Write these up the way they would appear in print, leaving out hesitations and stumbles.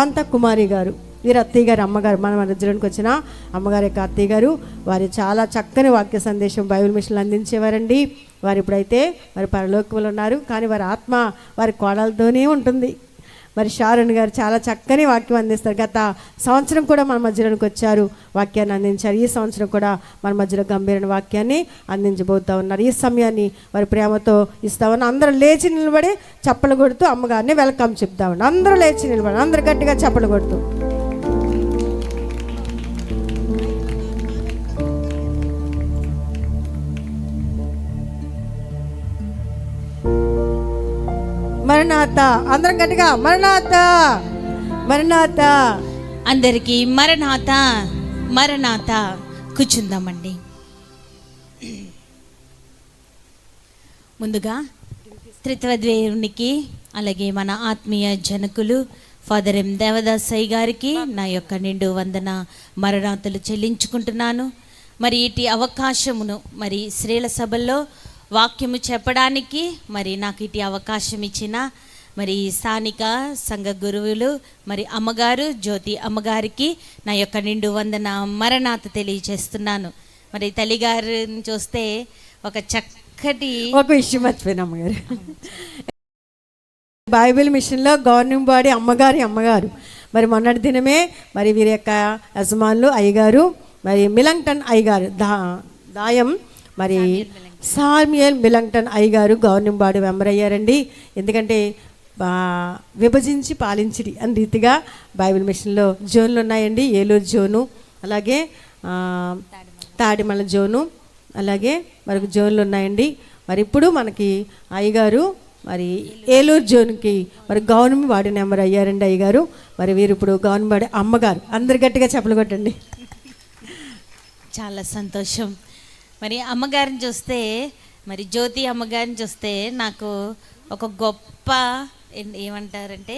శాంత కుమారి గారు, వీరు అత్తయ్య గారు, అమ్మగారు, మన మధ్యలోనికి వచ్చిన అమ్మగారి యొక్క అత్తయ్య గారు. వారు చాలా చక్కని వాక్య సందేశం బైబిల్ మిషన్లు అందించేవారండి. వారు ఇప్పుడైతే మరి పరలోకంలో ఉన్నారు, కానీ వారి ఆత్మ వారి కోడలతోనే ఉంటుంది. మరి షారుణ్ గారు చాలా చక్కని వాక్యం అందిస్తారు. గత సంవత్సరం కూడా మన మధ్యలోనికి వచ్చారు, వాక్యాన్ని అందించారు. ఈ సంవత్సరం కూడా మన మధ్యలో గంభీరమైన వాక్యాన్ని అందించబోతూ ఉన్నారు. ఈ సమయాన్ని వారి ప్రేమతో ఇస్తామని అందరూ లేచి నిలబడి చప్పలు కొడుతూ అమ్మగారిని వెల్కమ్ చెప్తామండి. అందరూ లేచి నిలబడి, అందరూ గట్టిగా చప్పలు కొడుతూ. మరణాత, అందరం గట్టిగా మరణాత మరణాత. అందరికీ మరణాత మరణాత. కూర్చుందామండి. ముందుగా త్రిత్వదేవునికి, అలాగే మన ఆత్మీయ జనకులు ఫాదర్ ఎం దేవదాసయ్య గారికి నా యొక్క నిండు వందన మరణాతలు చెల్లించుకుంటున్నాను. మరి ఇటు అవకాశమును మరి స్త్రీల సభల్లో వాక్యము చెప్పడానికి మరి నాకు ఇటు అవకాశం ఇచ్చిన మరి స్థానిక సంఘ గురువులు మరి అమ్మగారు జ్యోతి అమ్మగారికి నా యొక్క నిండు వందన మరణాత తెలియజేస్తున్నాను. మరి తల్లిగారిని చూస్తే ఒక చక్కటి ఒక విషయం మర్చిపోయిన అమ్మగారు, బైబిల్ మిషన్లో గవర్నింగ్ బాడీ అమ్మగారు మరి మొన్నటి దినమే మరి వీరి యొక్క యజమానులు అయ్యగారు మరి మిలంగ్టన్ అయ్యగారు దాయం మరి సామ్యుయల్ మిలంగ్టన్ అయ్యగారు గవర్నింగ్ బాడీ మెంబర్ అయ్యారండి. ఎందుకంటే విభజించి పాలించిడి అని రీతిగా బైబిల్ మిషన్లో జోన్లు ఉన్నాయండి. ఏలూరు జోను, అలాగే తాడిమల జోను, అలాగే మరొక జోన్లు ఉన్నాయండి. మరి ఇప్పుడు మనకి అయ్యగారు మరి ఏలూరు జోన్కి మరి గవర్నమెంట్ బాడీ మెంబర్ అయ్యారండి అయ్యగారు. మరి వీరు ఇప్పుడు గవర్నమెంట్ బాడీ అమ్మగారు. అందరు గట్టిగా చెప్పలు కొట్టండి. చాలా సంతోషం. మరి అమ్మగారిని చూస్తే, మరి జ్యోతి అమ్మగారిని చూస్తే నాకు ఒక గొప్ప ఏమంటారంటే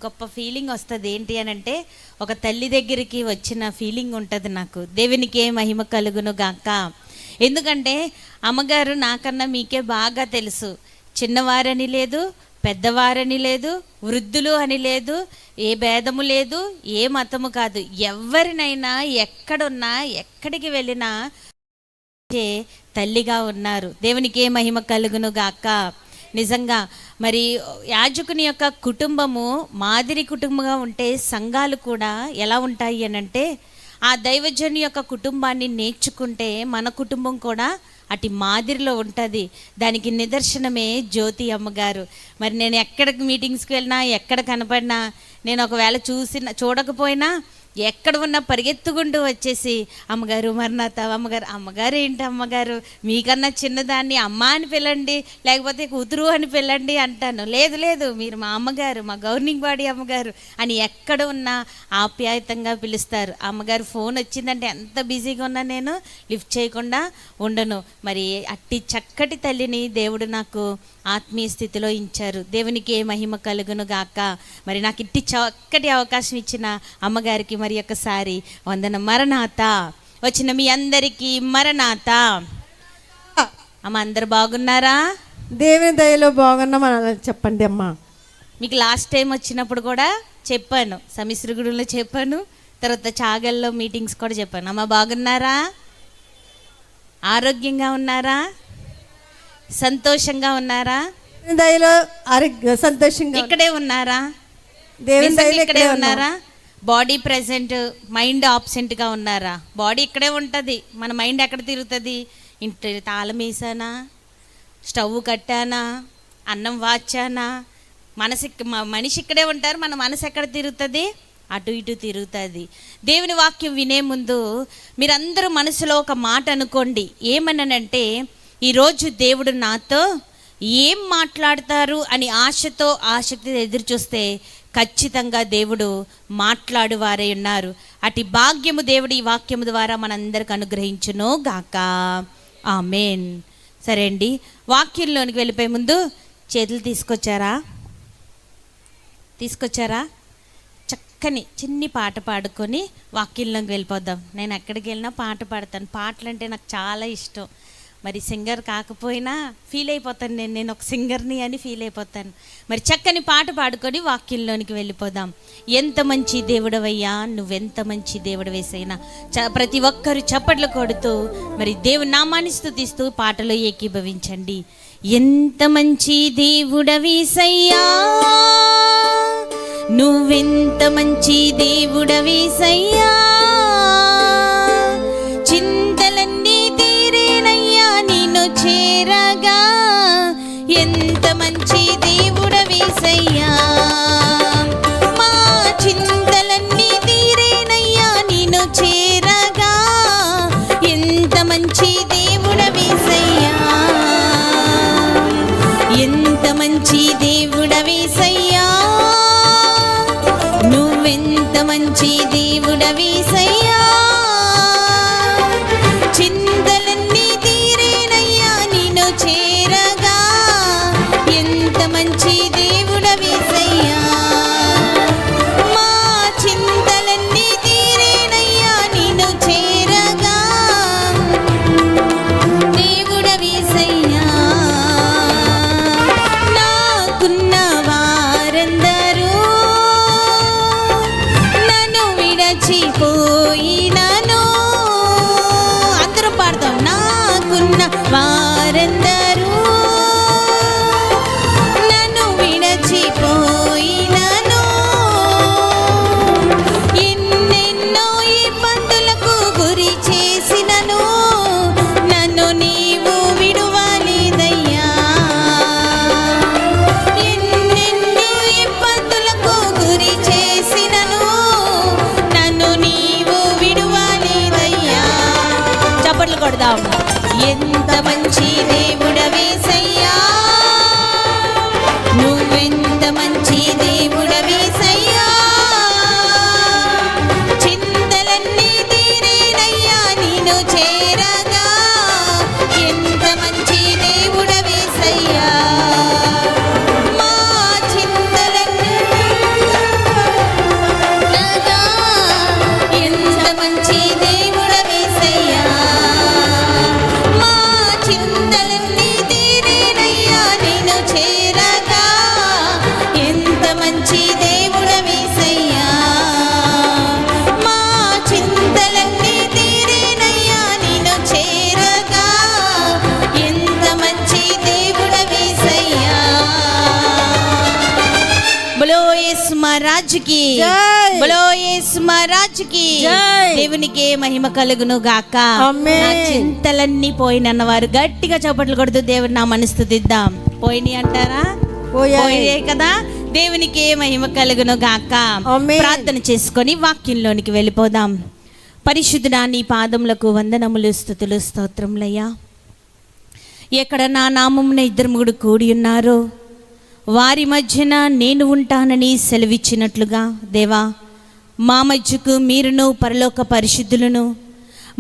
గొప్ప ఫీలింగ్ వస్తుంది. ఏంటి అని అంటే ఒక తల్లి దగ్గరికి వచ్చిన ఫీలింగ్ ఉంటుంది నాకు. దేవునికే మహిమ కలుగును గాక. ఎందుకంటే అమ్మగారు నాకన్నా మీకే బాగా తెలుసు. చిన్నవారని లేదు, పెద్దవారని లేదు, వృద్ధులు అని లేదు, ఏ భేదము లేదు, ఏ మతము కాదు. ఎవరినైనా ఎక్కడున్నా ఎక్కడికి వెళ్ళినా తల్లిగా ఉన్నారు. దేవునికే మహిమ కలుగును గాక. నిజంగా మరి యాజకుని యొక్క కుటుంబము మాదిరి కుటుంబంగా ఉంటే సంఘాలు కూడా ఎలా ఉంటాయి అని అంటే, ఆ దైవజనుని యొక్క కుటుంబాన్ని నేర్చుకుంటే మన కుటుంబం కూడా అటు మాదిరిలో ఉంటుంది. దానికి నిదర్శనమే జ్యోతి అమ్మగారు. మరి నేను ఎక్కడికి మీటింగ్స్కి వెళ్ళినా, ఎక్కడ కనపడినా, నేను ఒకవేళ చూడకపోయినా ఎక్కడ ఉన్నా పరిగెత్తుకుంటూ వచ్చేసి అమ్మగారు మరణాత, అమ్మగారు ఏంటి అమ్మగారు, మీకన్నా చిన్నదాన్ని అమ్మ అని పిల్లండి, లేకపోతే కూతురు అని పిల్లండి అంటాను. లేదు మీరు మా అమ్మగారు, మా గవర్నింగ్ బాడీ అమ్మగారు అని ఎక్కడ ఉన్నా ఆప్యాయతంగా పిలుస్తారు. అమ్మగారు ఫోన్ వచ్చిందంటే ఎంత బిజీగా ఉన్నా నేను లిఫ్ట్ చేయకుండా ఉండను. మరి అట్టి చక్కటి తల్లిని దేవుడు నాకు ఆత్మీయ స్థితిలో ఇచ్చారు. దేవునికి ఏ మహిమ కలుగును గాక. మరి నాకు ఇట్టి చక్కటి అవకాశం ఇచ్చిన అమ్మగారికి మరి ఒకసారి వందన మరణాత. వచ్చిన మీ అందరికీ మరణాత. అమ్మ అందరు బాగున్నారా? దేవుని దయలో బాగున్నామని చెప్పండి అమ్మా. మీకు లాస్ట్ టైం వచ్చినప్పుడు కూడా చెప్పాను, సమిశ్రగుడిలో చెప్పాను, తర్వాత చాగల్లో మీటింగ్స్ కూడా చెప్పాను. అమ్మ బాగున్నారా? ఆరోగ్యంగా ఉన్నారా? సంతోషంగా ఉన్నారా? దయలో సంతోషంగా ఇక్కడే ఉన్నారా? దేవుని దయలో ఇక్కడే ఉన్నారా? బాడీ ప్రెజెంట్, మైండ్ ఆబ్సెంట్గా ఉన్నారా? బాడీ ఇక్కడే ఉంటుంది, మన మైండ్ ఎక్కడ తిరుగుతుంది? ఇంటి తాళం వేసానా, స్టవ్ కట్టానా, అన్నం వాచానా, మనిషి ఇక్కడే ఉంటారు, మన మనసు ఎక్కడ తిరుగుతుంది? అటు ఇటు తిరుగుతుంది. దేవుని వాక్యం వినే ముందు మీరందరూ మనసులో ఒక మాట అనుకోండి. ఏమన్నానంటే, ఈరోజు దేవుడు నాతో ఏం మాట్లాడతారు అని ఆశతో ఆసక్తితో ఎదురు చూస్తే ఖచ్చితంగా దేవుడు మాట్లాడువారై ఉన్నారు. అటు భాగ్యము దేవుడు ఈ వాక్యము ద్వారా మనందరికి అనుగ్రహించును గాక. ఆమేన్. సరే అండి, వాక్యంలోనికి వెళ్ళిపోయే ముందు చేతులు తీసుకొచ్చారా? చక్కని చిన్ని పాట పాడుకొని వాక్యంలోకి వెళ్ళిపోదాం. నేను ఎక్కడికి వెళ్ళినా పాట పాడతాను. పాటలు అంటే నాకు చాలా ఇష్టం. మరి సింగర్ కాకపోయినా ఫీల్ అయిపోతాను, నేను ఒక సింగర్ని అని ఫీల్ అయిపోతాను. మరి చక్కని పాట పాడుకొని వాక్యంలోనికి వెళ్ళిపోదాం. ఎంత మంచి దేవుడవయ్యా, నువ్వెంత మంచి దేవుడవేసైనా. ప్రతి ఒక్కరు చప్పట్లు కొడుతూ మరి దేవుని నామాన్ని స్తుతిస్తూ పాటలో ఏకీభవించండి. ఎంత మంచి దేవుడవేసయ్యా, నువ్వెంత మంచి దేవుడవేసయ్యా, చింతలన్నీ తీరేనయ్యా నిన్ను చేరగా. ఎంత మంచి దేవుడవేసయ్యా, మా చింతలన్నీ తీరేనయ్యా నిన్ను చేరగా. ఎంత మంచి దేవుడవేసయ్యా, ఎంత మంచి దేవుడవేసయ్యా, నువ్వెంత మంచి దేవుడవేసయ్యా, చింతలన్నీ తీరేనయ్యా నిన్ను చేరగా. ఎంత మంచి దేవుడవేసయ్యా, మా చింతలన్నీ తీరేనయ్యా నిన్ను చేరగా. దేవుడవేసయ్యా, నాకున్న వారందరూ నన్ను విడచిపోయినను. అందరూ పాడతాం. నాకున్న వారందరూ నన్ను విడచిపోయినను, ఎన్నెన్నో ఇబ్బందులకు గురి చేసినను, నన్ను నీవు విడువలేదయ్యా. ఎన్నెన్నో ఇబ్బందులకు గురి చేసినను, నన్ను నీవు విడువలేదయ్యా. చప్పట్లు కొడదాం. ఎంత మంచి దేవుడవేసయ్యా, నువ్వెంత మంచి దేవుడవేసయ్యా, చింతలన్నీ తీరేనయ్యా నిన్ను చేరగా. ఎంత మంచి దేవుడవేసయ్యా, మా చింతలన్నీ తీరగా. ఎంత మంచి దేవుడవేసయ్యా, మా చింతలన్నీ తీరేనయ్యా నిన్ను చేరగా. ఎంత మంచి దేవుడవేసయ్యా, మా చింతలన్నీ తీరేనయ్యా నిన్ను చేరగా. ఎంత మంచి దేవుడవేసయ్యా. బలో యేసు మహారాజుకి, జై. బలో యేసు మహారాజుకి. జై. దేవునికే మహిమ కలుగును గాక. ఆమేన్. నా చింతలన్నీ పోయినన్న వారు గట్టిగా చప్పట్లు కొడుతూ దేవుని నామాన్ని స్తుతిద్దాం. పోయినాయి అంటారా? పోయాయి కదా. దేవునికే మహిమ కలుగును గాక. ఆమేన్. ప్రార్థన చేసుకొని వాక్యంలోనికి వెళ్ళిపోదాం. పరిశుద్ధుడా, నీ పాదములకు వందనములు, స్తుతులు, స్తోత్రములయ్యా. ఎక్కడ నా నామమున ఇద్దరు ముగ్గురు కూడి ఉన్నారో వారి మధ్యన నేను ఉంటానని సెలవిచ్చినట్లుగా దేవా, మా మధ్యకు మీరును పరలోక పరిశుద్ధులను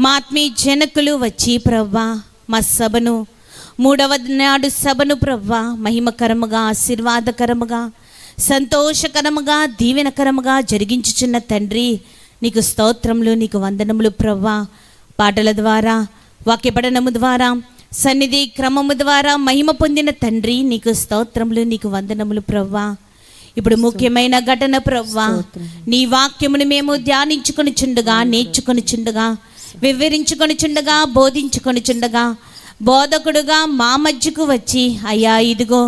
మా ఆత్మీయ జనకులు వచ్చి ప్రవ్వా మా సభను, 3వ నాడు సభను ప్రవ్వా మహిమకరముగా, ఆశీర్వాదకరముగా, సంతోషకరముగా, దీవెనకరముగా జరిగించుచున్న తండ్రి, నీకు స్తోత్రములు, నీకు వందనములు ప్రవ్వా. పాటల ద్వారా, వాక్యపఠనము ద్వారా, సన్నిధి క్రమము ద్వారా మహిమ పొందిన తండ్రి, నీకు స్తోత్రములు, నీకు వందనములు ప్రవ్వా. ఇప్పుడు ముఖ్యమైన ఘటన ప్రవ్వా, నీ వాక్యమును మేము ధ్యానించుకొనిచుండగా, నేర్చుకొనిచుండగా, వివరించుకొనిచుండగా, బోధించుకొనిచుండగా బోధకుడుగా మా మధ్యకు వచ్చి అయ్యా ఇదిగో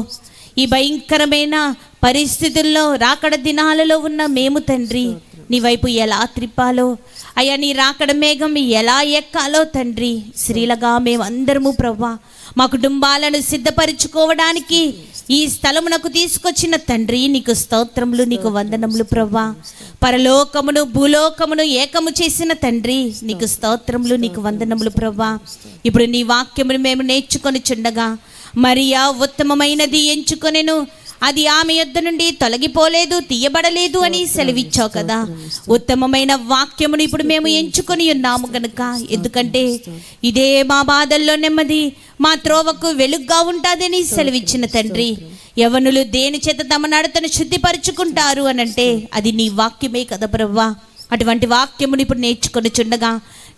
ఈ భయంకరమైన పరిస్థితుల్లో రాకడ దినాలలో ఉన్న మేము తండ్రి నీ వైపు ఎలా త్రిప్పాలో అయ్యా, నీ రాకడ మేఘం ఎలా ఎక్కాలో తండ్రి స్త్రీలుగా మేమందరము ప్రవ్వా మా కుటుంబాలను సిద్ధపరచుకోవడానికి ఈ స్థలమునకు తీసుకొచ్చిన తండ్రి, నీకు స్తోత్రములు, నీకు వందనములు ప్రవ్వా. పరలోకమును భూలోకమును ఏకము చేసిన తండ్రి, నీకు స్తోత్రములు, నీకు వందనములు ప్రవ్వా. ఇప్పుడు నీ వాక్యమును మేము నేర్చుకొని చుండగా మరియా ఉత్తమమైనది ఎంచుకొనెను, అది ఆమె యొద్ద నుండి తొలగిపోలేదు, తీయబడలేదు అని సెలవిచ్చావు కదా. ఉత్తమమైన వాక్యమును ఇప్పుడు మేము ఎంచుకొని ఉన్నాము గనుక, ఎందుకంటే ఇదే మా బాధల్లో నెమ్మది, మా త్రోవకు వెలుగ్గా ఉంటాదని సెలవిచ్చిన తండ్రి, యవనులు దేని చేత తమ నడతను శుద్ధిపరుచుకుంటారు అనంటే అది నీ వాక్యమే కదా బ్రవ్వా. అటువంటి వాక్యమును ఇప్పుడు నేర్చుకొని చుండగా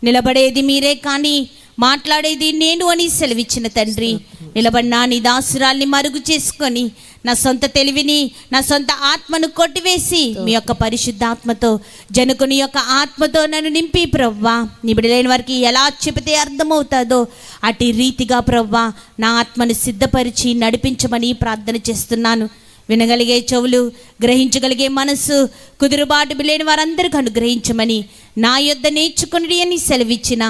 నిలబడేది మీరే కానీ మాట్లాడేది నేను అని సెలవిచ్చిన తండ్రి, నిలబడినా నీ దాసురాల్ని మరుగు చేసుకొని నా సొంత తెలివిని, నా సొంత ఆత్మను కొట్టివేసి మీ యొక్క పరిశుద్ధాత్మతో, జనకుని యొక్క ఆత్మతో నన్ను నింపి ప్రవ్వా, నీ బిడ్డలైన వారికి ఎలా చెబితే అర్థమవుతుందో అటు రీతిగా ప్రవ్వా నా ఆత్మను సిద్ధపరిచి నడిపించమని ప్రార్థన చేస్తున్నాను. వినగలిగే చెవులు, గ్రహించగలిగే మనసు, కుదురుబాటు లేని వారందరికీ అనుగ్రహించమని నా యొద్ద నేర్చుకుని అని సెలవిచ్చిన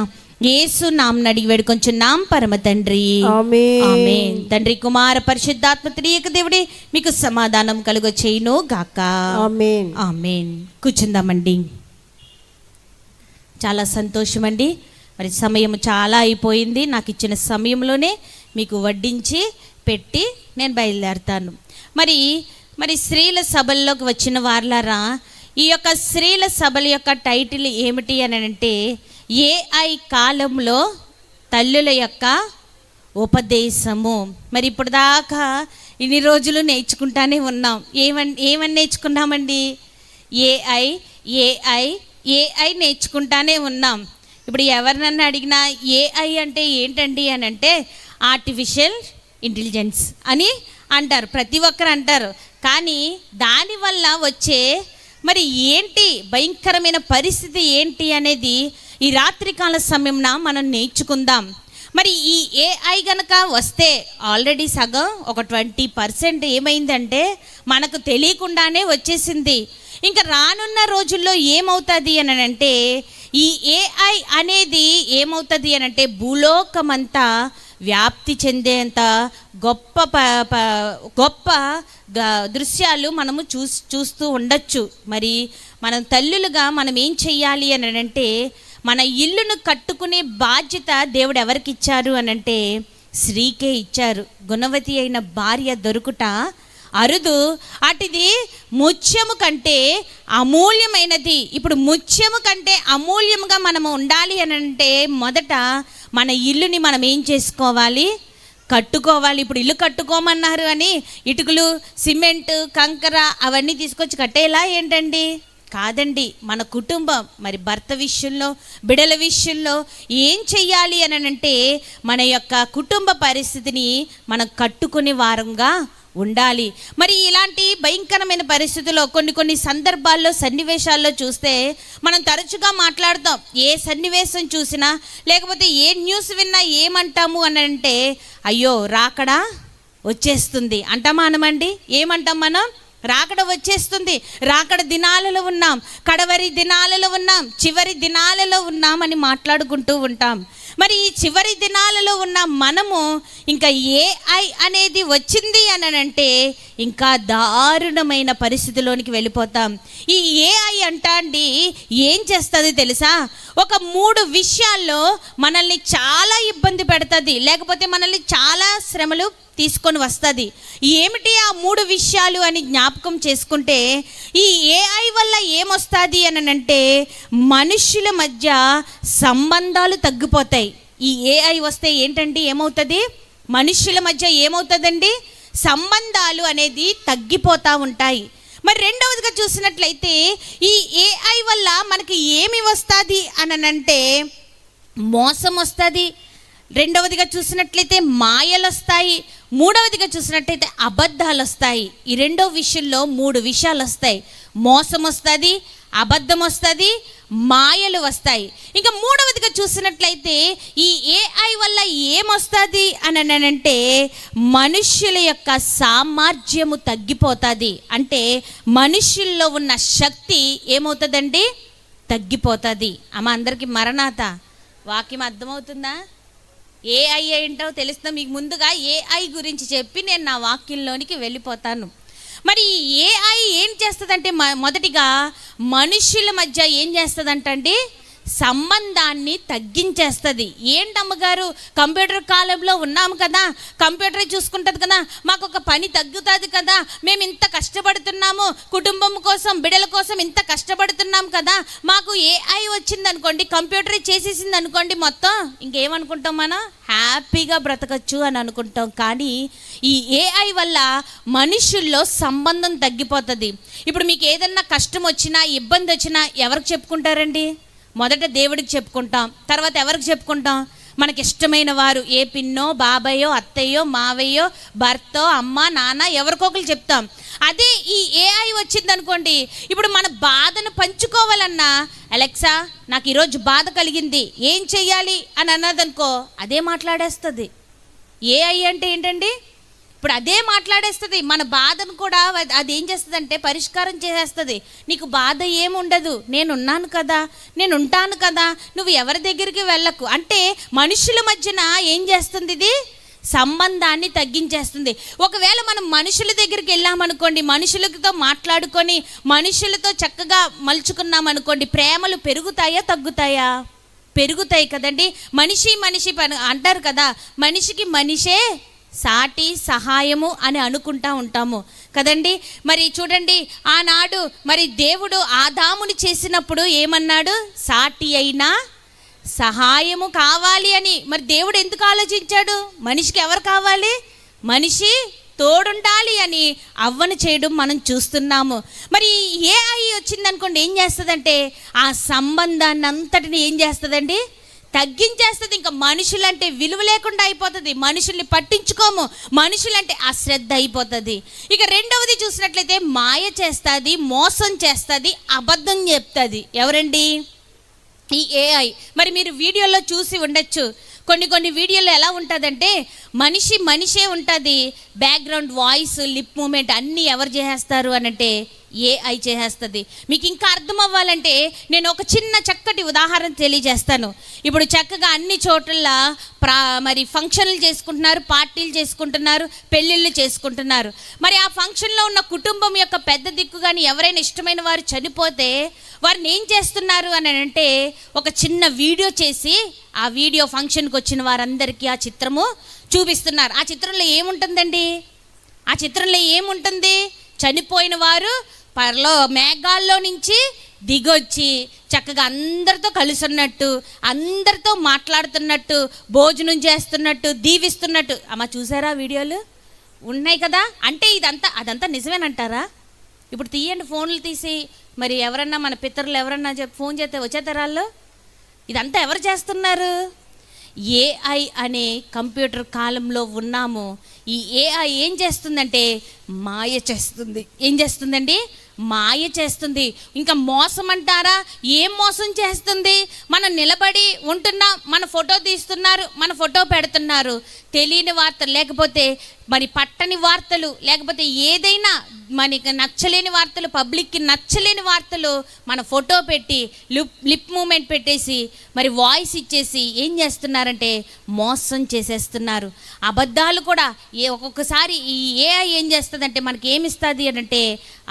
యేసు నామమున అడిగి వేడుకొంచున్నాం పరమ తండ్రి, ఆమేన్. తండ్రి, కుమార, పరిశుద్ధాత్మ త్రియేక దేవుడే మీకు సమాధానం కలుగ చేయును గాక. ఆమేన్. ఆమేన్. కూర్చుందామండి. చాలా సంతోషం అండి. మరి సమయం చాలా అయిపోయింది. నాకు ఇచ్చిన సమయంలోనే మీకు వడ్డించి పెట్టి నేను బయలుదేరుతాను. మరి స్త్రీల సభల్లోకి వచ్చిన వార్లారా, ఈ యొక్క స్త్రీల సభల యొక్క టైటిల్ ఏమిటి అని అంటే, ఏఐ కాలంలో తల్లుల యొక్క ఉపదేశము. మరి ఇప్పుడు దాకా ఇన్ని రోజులు నేర్చుకుంటానే ఉన్నాం. ఏమని నేర్చుకున్నామండి? ఏఐ ఏఐ ఏఐ నేర్చుకుంటానే ఉన్నాం. ఇప్పుడు ఎవరినన్నా అడిగినా ఏఐ అంటే ఏంటండి అని అంటే ఆర్టిఫిషియల్ ఇంటెలిజెన్స్ అని అంటారు, ప్రతి ఒక్కరు అంటారు. కానీ దానివల్ల వచ్చే మరి ఏంటి భయంకరమైన పరిస్థితి ఏంటి అనేది ఈ రాత్రికాల సమయంన మనం నేర్చుకుందాం. మరి ఈ ఏఐ గనక వస్తే ఆల్రెడీ సగం ఒక 20% ఏమైందంటే మనకు తెలియకుండానే వచ్చేసింది. ఇంకా రానున్న రోజుల్లో ఏమవుతుంది అని అంటే, ఈ ఏఐ అనేది ఏమవుతుంది అని అంటే భూలోకమంతా వ్యాప్తి చెందేంత గొప్ప దృశ్యాలు మనము చూస్తూ ఉండొచ్చు. మరి మనం తల్లులుగా మనం ఏం చెయ్యాలి అని అంటే, మన ఇల్లును కట్టుకునే బాధ్యత దేవుడు ఎవరికి ఇచ్చారు అని అంటే స్త్రీకే ఇచ్చారు. గుణవతి అయిన భార్య దొరుకుట అరుదు, అటిది ముత్యము కంటే అమూల్యమైనది. ఇప్పుడు ముత్యము కంటే అమూల్యముగా మనము ఉండాలి అని అంటే మొదట మన ఇల్లుని మనం ఏం చేసుకోవాలి? కట్టుకోవాలి. ఇప్పుడు ఇల్లు కట్టుకోమన్నారు అని ఇటుకలు, సిమెంట్, కంకర అవన్నీ తీసుకొచ్చి కట్టేలా ఏంటండి? కాదండి. మన కుటుంబం మరి భర్త విషయంలో, బిడల విషయంలో ఏం చెయ్యాలి అని అంటే మన యొక్క కుటుంబ పరిస్థితిని మనం కట్టుకునే వారంగా ఉండాలి. మరి ఇలాంటి భయంకరమైన పరిస్థితుల్లో కొన్ని సందర్భాల్లో, సన్నివేశాల్లో చూస్తే మనం తరచుగా మాట్లాడతాం. ఏ సన్నివేశం చూసినా లేకపోతే ఏ న్యూస్ విన్నా ఏమంటాము అని అంటే, అయ్యో రాకడా వచ్చేస్తుంది అంటామా అనమండి? ఏమంటాం మనం? రాకడ వచ్చేస్తుంది, రాకడ దినాలలో ఉన్నాం, కడవరి దినాలలో ఉన్నాం, చివరి దినాలలో ఉన్నాం అని మాట్లాడుకుంటూ ఉంటాం. మరి ఈ చివరి దినాలలో ఉన్న మనము ఇంకా ఏఐ అనేది వచ్చింది అని అంటే ఇంకా దారుణమైన పరిస్థితిలోనికి వెళ్ళిపోతాం. ఈ ఏఐ అండి ఏం చేస్తుంది తెలుసా? ఒక 3 విషయాల్లో మనల్ని చాలా ఇబ్బంది పెడుతుంది, లేకపోతే మనల్ని చాలా శ్రమలు తీసుకొని వస్తుంది. ఏమిటి ఆ 3 విషయాలు అని జ్ఞాపకం చేసుకుంటే, ఈ ఏఐ వల్ల ఏమొస్తుంది అని అంటే మనుషుల మధ్య సంబంధాలు తగ్గిపోతాయి. ఈ ఏఐ వస్తే ఏంటండి ఏమవుతుంది? మనుషుల మధ్య ఏమవుతుందండి? సంబంధాలు అనేది తగ్గిపోతూ ఉంటాయి. మరి రెండవదిగా చూసినట్లయితే ఈ ఏఐ వల్ల మనకి ఏమి వస్తుంది అని అంటే మోసం వస్తుంది. రెండవదిగా చూసినట్లయితే మాయలు వస్తాయి. మూడవదిగా చూసినట్లయితే అబద్ధాలు వస్తాయి. ఈ రెండో విషయంలో 3 విషయాలు వస్తాయి. మోసం వస్తుంది, అబద్ధం వస్తుంది, మాయలు వస్తాయి. ఇంకా మూడవదిగా చూసినట్లయితే ఈ ఏఐ వల్ల ఏమొస్తుంది అని అంటే మనుష్యుల యొక్క సామర్థ్యము తగ్గిపోతుంది. అంటే మనుష్యుల్లో ఉన్న శక్తి ఏమవుతుందండి? తగ్గిపోతుంది. అమ్మ అందరికీ మరణాత వాక్యం అర్థమవుతుందా? ఏఐ ఏంటో తెలుస్తుందా మీకు? ముందుగా ఏఐ గురించి చెప్పి నేను నా వాక్యంలోనికి వెళ్ళిపోతాను. మరి ఏఐ ఏం చేస్తుందంటే మొదటిగా మనుషుల మధ్య ఏం చేస్తుందంటండి? సంబంధాన్ని తగ్గించేస్తుంది. ఏంటమ్మగారు, కంప్యూటర్ కాలంలో ఉన్నాము కదా, కంప్యూటరే చూసుకుంటుంది కదా, మాకు ఒక పని తగ్గుతుంది కదా, మేము ఇంత కష్టపడుతున్నాము, కుటుంబం కోసం, బిడ్డల కోసం ఇంత కష్టపడుతున్నాం కదా, మాకు ఏఐ వచ్చింది అనుకోండి, కంప్యూటరే చేసేసింది అనుకోండి, మొత్తం ఇంకేమనుకుంటాం మనం? హ్యాపీగా బ్రతకచ్చు అని అనుకుంటాం. కానీ ఈ ఏఐ వల్ల మనుషుల్లో సంబంధం తగ్గిపోతుంది. ఇప్పుడు మీకు ఏదన్నా కష్టం వచ్చినా, ఇబ్బంది వచ్చినా ఎవరికి చెప్పుకుంటారండి? మొదట దేవుడికి చెప్పుకుంటాం, తర్వాత ఎవరికి చెప్పుకుంటాం? మనకి ఇష్టమైన వారు, ఏ పిన్నో బాబాయో అత్తయ్యో మావయ్యో భర్తో అమ్మ నాన్న ఎవరికొకరు చెప్తాం. అదే ఈ ఏఐ వచ్చింది అనుకోండి, ఇప్పుడు మన బాధను పంచుకోవాలన్నా అలెక్సా నాకు ఈరోజు బాధ కలిగింది ఏం చెయ్యాలి అని అన్నదనుకో, అదే మాట్లాడేస్తుంది. ఏఐ అంటే ఏంటండి, ఇప్పుడు అదే మాట్లాడేస్తుంది. మన బాధను కూడా అది ఏం చేస్తుందంటే పరిష్కారం చేసేస్తుంది. నీకు బాధ ఏముండదు, నేనున్నాను కదా, నేను ఉంటాను కదా, నువ్వు ఎవరి దగ్గరికి వెళ్ళకు అంటే మనుషుల మధ్యన ఏం చేస్తుంది, ఇది సంబంధాన్ని తగ్గించేస్తుంది. ఒకవేళ మనం మనుషుల దగ్గరికి వెళ్ళామనుకోండి, మనుషులతో మాట్లాడుకొని మనుషులతో చక్కగా మలుచుకున్నామనుకోండి, ప్రేమలు పెరుగుతాయా తగ్గుతాయా? పెరుగుతాయి కదండి. మనిషి అంటారు కదా, మనిషికి మనిషే సాటి సహాయము అని అనుకుంటా ఉంటాము కదండి. మరి చూడండి, ఆనాడు మరి దేవుడు ఆదాముని చేసినప్పుడు ఏమన్నాడు, సాటి అయినా సహాయము కావాలి అని. మరి దేవుడు ఎందుకు ఆలోచించాడు, మనిషికి ఎవరు కావాలి, మనిషి తోడుండాలి అని అవ్వను చేయడం మనం చూస్తున్నాము. మరి ఏఐ వచ్చిందనుకోండి ఏం చేస్తుందంటే ఆ సంబంధాన్ని అంతటిని ఏం చేస్తుందండి, తగ్గించేస్తుంది. ఇంకా మనుషులంటే విలువ లేకుండా అయిపోతుంది, మనుషుల్ని పట్టించుకోము, మనుషులంటే అశ్రద్ధ అయిపోతుంది. ఇక రెండవది చూసినట్లయితే మాయ చేస్తుంది, మోసం చేస్తుంది, అబద్ధం చెప్తుంది. ఎవరండి, ఈ ఏఐ. మరి మీరు వీడియోలో చూసి ఉండొచ్చు, కొన్ని వీడియోలో ఎలా ఉంటుందంటే మనిషే ఉంటుంది, బ్యాక్గ్రౌండ్ వాయిస్ లిప్ మూమెంట్ అన్నీ ఎవరు చేసేస్తారు అనంటే ఏఐ చేసేస్తుంది. మీకు ఇంకా అర్థం అవ్వాలంటే నేను ఒక చిన్న చక్కటి ఉదాహరణ తెలియజేస్తాను. ఇప్పుడు చక్కగా అన్ని చోట్ల మరి ఫంక్షన్లు చేసుకుంటున్నారు, పార్టీలు చేసుకుంటున్నారు, పెళ్ళిళ్ళు చేసుకుంటున్నారు. మరి ఆ ఫంక్షన్లో ఉన్న కుటుంబం యొక్క పెద్ద దిక్కు కానీ ఎవరైనా ఇష్టమైన వారు చనిపోతే వారిని ఏం చేస్తున్నారు అని అంటే ఒక చిన్న వీడియో చేసి ఆ వీడియో ఫంక్షన్కి వచ్చిన వారందరికీ ఆ చిత్రము చూపిస్తున్నారు. ఆ చిత్రంలో ఏముంటుందండి, ఆ చిత్రంలో ఏముంటుంది, చనిపోయిన వారు మేఘాల్లో నుంచి దిగొచ్చి చక్కగా అందరితో కలుసున్నట్టు, అందరితో మాట్లాడుతున్నట్టు, భోజనం చేస్తున్నట్టు, దీవిస్తున్నట్టు. అమ్మ చూసారా వీడియోలు ఉన్నాయి కదా. అంటే అదంతా నిజమేనంటారా? ఇప్పుడు తీయండి ఫోన్లు తీసి, మరి ఎవరన్నా మన పితరులు ఎవరన్నా ఫోన్ చేస్తే వచ్చేతరాల్లో ఇదంతా ఎవరు చేస్తున్నారు? ఏఐ అనే కంప్యూటర్ కాలంలో ఉన్నాము. ఈ ఏఐ ఏం చేస్తుందంటే మాయ చేస్తుంది. ఏం చేస్తుందండి, మాయ చేస్తుంది. ఇంకా మోసం అంటారా, ఏం మోసం చేస్తుంది, మనం నిలబడి ఉంటున్నాం, మన ఫోటో తీస్తున్నారు, మన ఫోటో పెడుతున్నారు, తెలియని వార్తలు లేకపోతే మరి పట్టని వార్తలు లేకపోతే ఏదైనా మనకి నచ్చలేని వార్తలు, పబ్లిక్కి నచ్చలేని వార్తలు మన ఫోటో పెట్టి లిప్ మూమెంట్ పెట్టేసి మరి వాయిస్ ఇచ్చేసి ఏం చేస్తున్నారంటే మోసం చేసేస్తున్నారు. అబద్ధాలు కూడా ఒక్కొక్కసారి ఈ ఏఐ ఏం చేస్తుందంటే మనకి ఏమిస్తుంది అంటే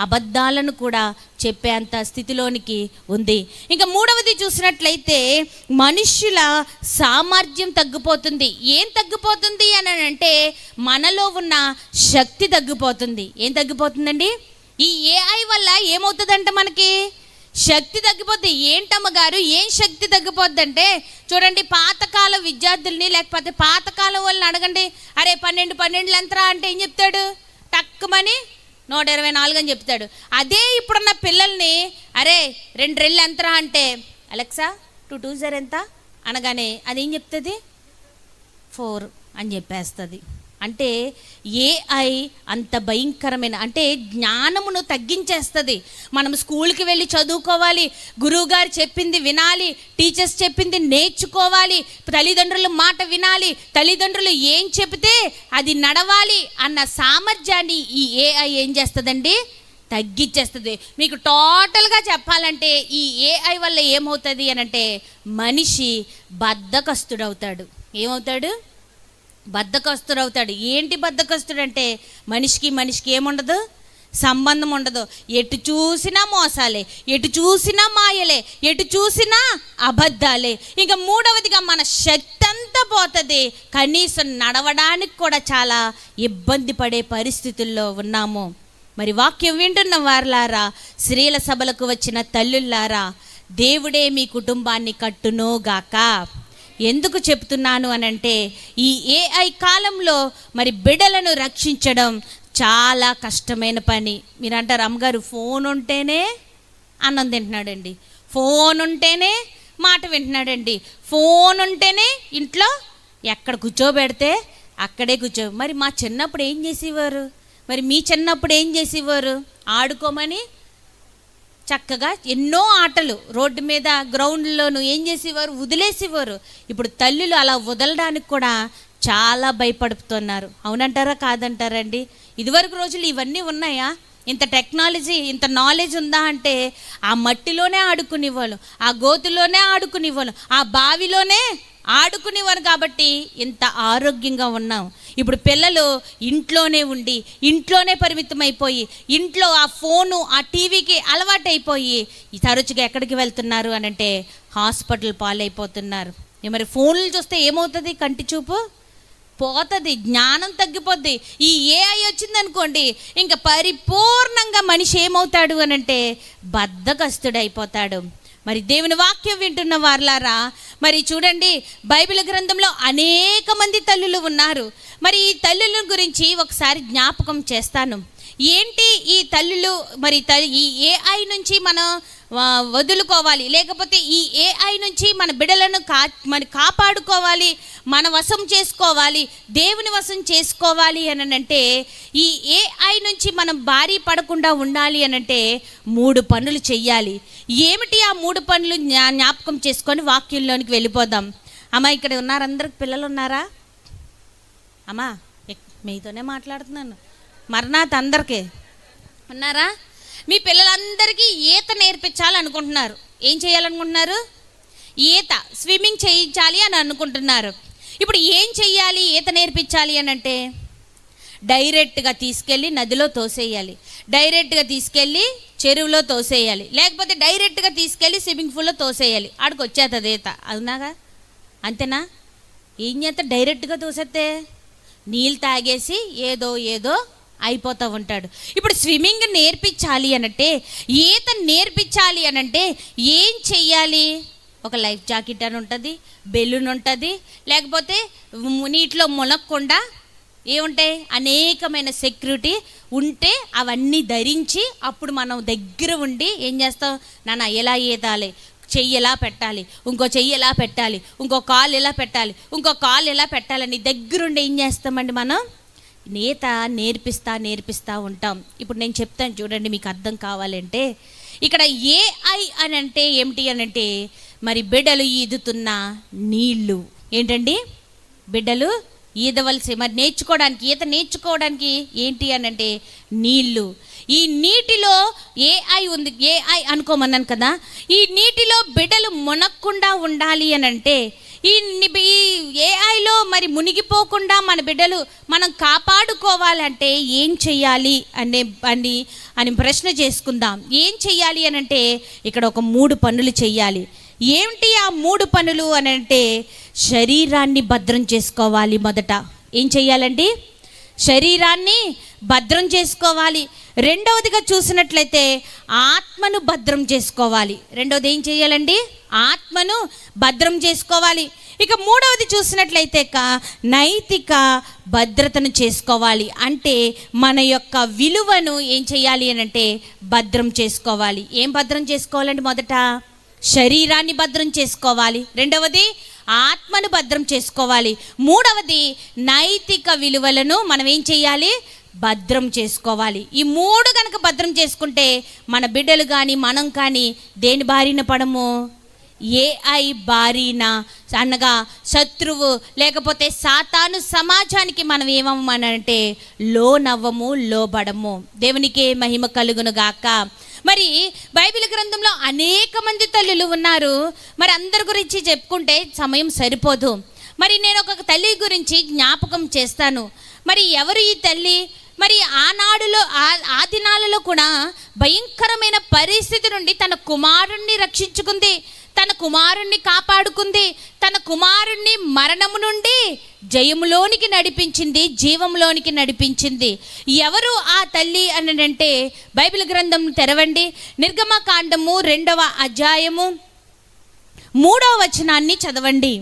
అబద్ధాలను కూడా చెప్పేంత స్థితిలోనికి ఉంది. ఇంకా మూడవది చూసినట్లయితే మనుష్యుల సామర్థ్యం తగ్గిపోతుంది. ఏం తగ్గిపోతుంది అని అంటే మనలో ఉన్న శక్తి తగ్గిపోతుంది. ఏం తగ్గిపోతుందండి, ఈ ఏఐ వల్ల ఏమవుతుందంటే మనకి శక్తి తగ్గిపోద్ది. ఏంటమ్మ గారు ఏం శక్తి తగ్గిపోద్ది అంటే చూడండి, పాతకాల విద్యార్థుల్ని లేకపోతే పాతకాలం వాళ్ళని అడగండి, అరే 12 ఎంతరా అంటే ఏం చెప్తాడు, టక్కుమని 124 అని చెప్తాడు. అదే ఇప్పుడున్న పిల్లల్ని అరే 2 ఎంతరా అంటే అలెక్సా 2 2 0 ఎంత అనగానే అదేం చెప్తుంది, 4 అని చెప్పేస్తుంది. అంటే ఏఐ అంత భయంకరమైన, అంటే జ్ఞానమును తగ్గించేస్తుంది. మనం స్కూల్కి వెళ్ళి చదువుకోవాలి, గురువుగారు చెప్పింది వినాలి, టీచర్స్ చెప్పింది నేర్చుకోవాలి, తల్లిదండ్రుల మాట వినాలి, తల్లిదండ్రులు ఏం చెబితే అది నడవాలి అన్న సామర్థ్యాన్ని ఈ ఏఐ ఏం చేస్తుందండి, తగ్గించేస్తుంది. మీకు టోటల్గా చెప్పాలంటే ఈ ఏఐ వల్ల ఏమవుతుంది అని అంటే మనిషి బద్ధకస్తుడవుతాడు. ఏమవుతాడు, బద్ధకస్తుడవుతాడు. ఏంటి బద్ధకస్తుడు అంటే మనిషికి ఏముండదు, సంబంధం ఉండదు. ఎటు చూసినా మోసాలే, ఎటు చూసినా మాయలే, ఎటు చూసినా అబద్ధాలే. ఇంకా మూడవదిగా మన శక్తి అంతా పోతుంది. కనీసం నడవడానికి కూడా చాలా ఇబ్బంది పడే పరిస్థితుల్లో ఉన్నాము. మరి వాక్యం వింటున్న వారులారా, స్త్రీల సభలకు వచ్చిన తల్లుల్లారా, దేవుడే మీ కుటుంబాన్ని కట్టునోగాక. ఎందుకు చెప్తున్నాను అనంటే ఈ ఏఐ కాలంలో మరి బిడ్డలను రక్షించడం చాలా కష్టమైన పని. మీరు అంటారు అమ్మగారు ఫోన్ ఉంటేనే అన్నం తింటున్నాడండి, ఫోన్ ఉంటేనే మాట వింటున్నాడండి. ఫోన్ ఉంటేనే ఇంట్లో ఎక్కడ కూర్చోబెడితే అక్కడే మరి మా చిన్నప్పుడు ఏం చేసేవారు? మరి మీ చిన్నప్పుడు ఏం చేసేవారు? ఆడుకోమని చక్కగా ఎన్నో ఆటలు రోడ్డు మీద గ్రౌండ్లోనూ ఏం చేసేవారు? వదిలేసేవారు. ఇప్పుడు తల్లులు అలా వదలడానికి కూడా చాలా భయపడుతున్నారు. అవునంటారా కాదంటారండి? ఇదివరకు రోజులు ఇవన్నీ ఉన్నాయా? ఇంత టెక్నాలజీ, ఇంత నాలెడ్జ్ ఉందా అంటే ఆ మట్టిలోనే ఆడుకునేవాళ్ళు, ఆ గోతులోనే ఆడుకునేవాళ్ళు, ఆ బావిలోనే ఆడుకునేవారు. కాబట్టి ఇంత ఆరోగ్యంగా ఉన్నాం. ఇప్పుడు పిల్లలు ఇంట్లోనే ఉండి ఇంట్లోనే పరిమితం అయిపోయి ఇంట్లో ఆ ఫోను ఆ టీవీకి అలవాటైపోయి తరచుగా ఎక్కడికి వెళ్తున్నారు అని అంటే హాస్పిటల్ పాలైపోతున్నారు. మరి ఫోన్లు చూస్తే ఏమవుతుంది? కంటి చూపు పోతుంది, జ్ఞానం తగ్గిపోద్ది. ఈ ఏఐ వచ్చిందనుకోండి, ఇంకా పరిపూర్ణంగా మనిషి ఏమవుతాడు అని అంటే బద్ధకస్తుడైపోతాడు. మరి దేవుని వాక్యం వింటున్న వారలారా, మరి చూడండి, బైబిల్ గ్రంథంలో అనేక మంది తల్లులు ఉన్నారు. మరి ఈ తల్లుల గురించి ఒకసారి జ్ఞాపకం చేస్తాను. ఏంటి ఈ తల్లులు? మరి ఈ ఏఐ నుంచి మనం వదులుకోవాలి, లేకపోతే ఈ ఏఐ నుంచి మన బిడ్డలను మరి కాపాడుకోవాలి, మన వశం చేసుకోవాలి, దేవుని వశం చేసుకోవాలి అని అంటే, ఈ ఏఐ నుంచి మనం భారీ పడకుండా ఉండాలి అని అంటే 3 పనులు చెయ్యాలి. ఏమిటి ఆ 3 పనులు? జ్ఞాపకం చేసుకొని వాక్యంలోనికి వెళ్ళిపోదాం. అమ్మా, ఇక్కడ ఉన్నారు, అందరికి పిల్లలు ఉన్నారా? అమ్మా, మీతోనే మాట్లాడుతున్నాను. మరణాత్ అందరికీ ఉన్నారా? మీ పిల్లలందరికీ ఈత నేర్పించాలనుకుంటున్నారు. ఏం చేయాలనుకుంటున్నారు? ఈత, స్విమ్మింగ్ చేయించాలి అని అనుకుంటున్నారు. ఇప్పుడు ఏం చెయ్యాలి? ఈత నేర్పించాలి అని అంటే డైరెక్ట్గా తీసుకెళ్ళి నదిలో తోసేయాలి, డైరెక్ట్గా తీసుకెళ్ళి చెరువులో తోసేయాలి, లేకపోతే డైరెక్ట్గా తీసుకెళ్ళి స్విమ్మింగ్ పూల్లో తోసేయాలి. ఆడికి వచ్చేస్తుంది ఈత. అవునాగా? అంతేనా? ఏం చేస్తా? డైరెక్ట్గా తోసేస్తే నీళ్ళు తాగేసి ఏదో అయిపోతూ ఉంటాడు. ఇప్పుడు స్విమ్మింగ్ నేర్పించాలి అనంటే, ఈత నేర్పించాలి అనంటే ఏం చెయ్యాలి? ఒక లైఫ్ జాకెట్ అని ఉంటుంది, బెలూన్ ఉంటుంది, లేకపోతే నీటిలో మునగకుండా ఏముంటాయి, అనేకమైన సెక్యూరిటీ ఉంటే అవన్నీ ధరించి అప్పుడు మనం దగ్గర ఉండి ఏం చేస్తాం? నాన్న ఎలా ఈదాలి, చెయ్యి ఎలా పెట్టాలి, ఇంకో చెయ్యి ఎలా పెట్టాలి, ఇంకో కాలు ఎలా పెట్టాలి, ఇంకో కాలు ఎలా పెట్టాలని దగ్గరుండి ఏం చేస్తామండి? మనం ఈత నేర్పిస్తా ఉంటాం. ఇప్పుడు నేను చెప్తాను చూడండి, మీకు అర్థం కావాలంటే. ఇక్కడ ఏఐ అని అంటే ఏమిటి అని అంటే, మరి బిడ్డలు ఈదుతున్న నీళ్ళు. ఏంటండి? బిడ్డలు ఈదవలసి, మరి నేర్చుకోవడానికి, ఈత నేర్చుకోవడానికి ఏంటి అని అంటే నీళ్ళు. ఈ నీటిలో ఏఐ ఉంది. ఏఐ అనుకోమన్నాను కదా. ఈ నీటిలో బిడ్డలు మునక్కుండా ఉండాలి అని అంటే, ఈ ఏఐలో మరి మునిగిపోకుండా మన బిడ్డలు మనం కాపాడుకోవాలంటే ఏం చెయ్యాలి అని ప్రశ్న చేసుకుందాం. ఏం చెయ్యాలి అని అంటే ఇక్కడ ఒక 3 పనులు చెయ్యాలి. ఏమిటి ఆ 3 పనులు అని అంటే, శరీరాన్ని భద్రం చేసుకోవాలి. మొదట ఏం చెయ్యాలండి? శరీరాన్ని భద్రం చేసుకోవాలి. రెండవదిగా చూసినట్లయితే ఆత్మను భద్రం చేసుకోవాలి. రెండవది ఏం చేయాలండి? ఆత్మను భద్రం చేసుకోవాలి. ఇక మూడవది చూసినట్లయితే నైతిక భద్రతను చేసుకోవాలి. అంటే మన యొక్క విలువను ఏం చేయాలి అని అంటే భద్రం చేసుకోవాలి. ఏం భద్రం చేసుకోవాలండి? మొదట శరీరాన్ని భద్రం చేసుకోవాలి, రెండవది ఆత్మను భద్రం చేసుకోవాలి, మూడవది నైతిక విలువలను మనం ఏం చేయాలి? భద్రం చేసుకోవాలి. ఈ 3 కనుక భద్రం చేసుకుంటే మన బిడ్డలు కానీ మనం కానీ దేని బారిన పడము? ఏఐ బారిన, అనగా శత్రువు లేకపోతే సాతాను సమాజానికి మనం ఏమవ్వమనంటే లోనవ్వము, లోబడము. దేవునికే మహిమ కలుగును గాక. మరి బైబిల్ గ్రంథంలో అనేక మంది తల్లులు ఉన్నారు. మరి అందరి గురించి చెప్పుకుంటే సమయం సరిపోదు. మరి నేను ఒక తల్లి గురించి జ్ఞాపకం చేస్తాను. మరి ఎవరు ఈ తల్లి? మరి ఆనాడులో ఆ దినాలలో కూడా భయంకరమైన పరిస్థితి నుండి తన కుమారుణ్ణి రక్షించుకుంది, తన కుమారుణ్ణి కాపాడుకుంది, తన కుమారుణ్ణి మరణము నుండి జయములోనికి నడిపించింది, జీవంలోనికి నడిపించింది. ఎవరు ఆ తల్లి అని అంటే బైబిల్ గ్రంథం తెరవండి. నిర్గమకాండము 2వ అధ్యాయము 3వ వచనాన్ని చదవండి.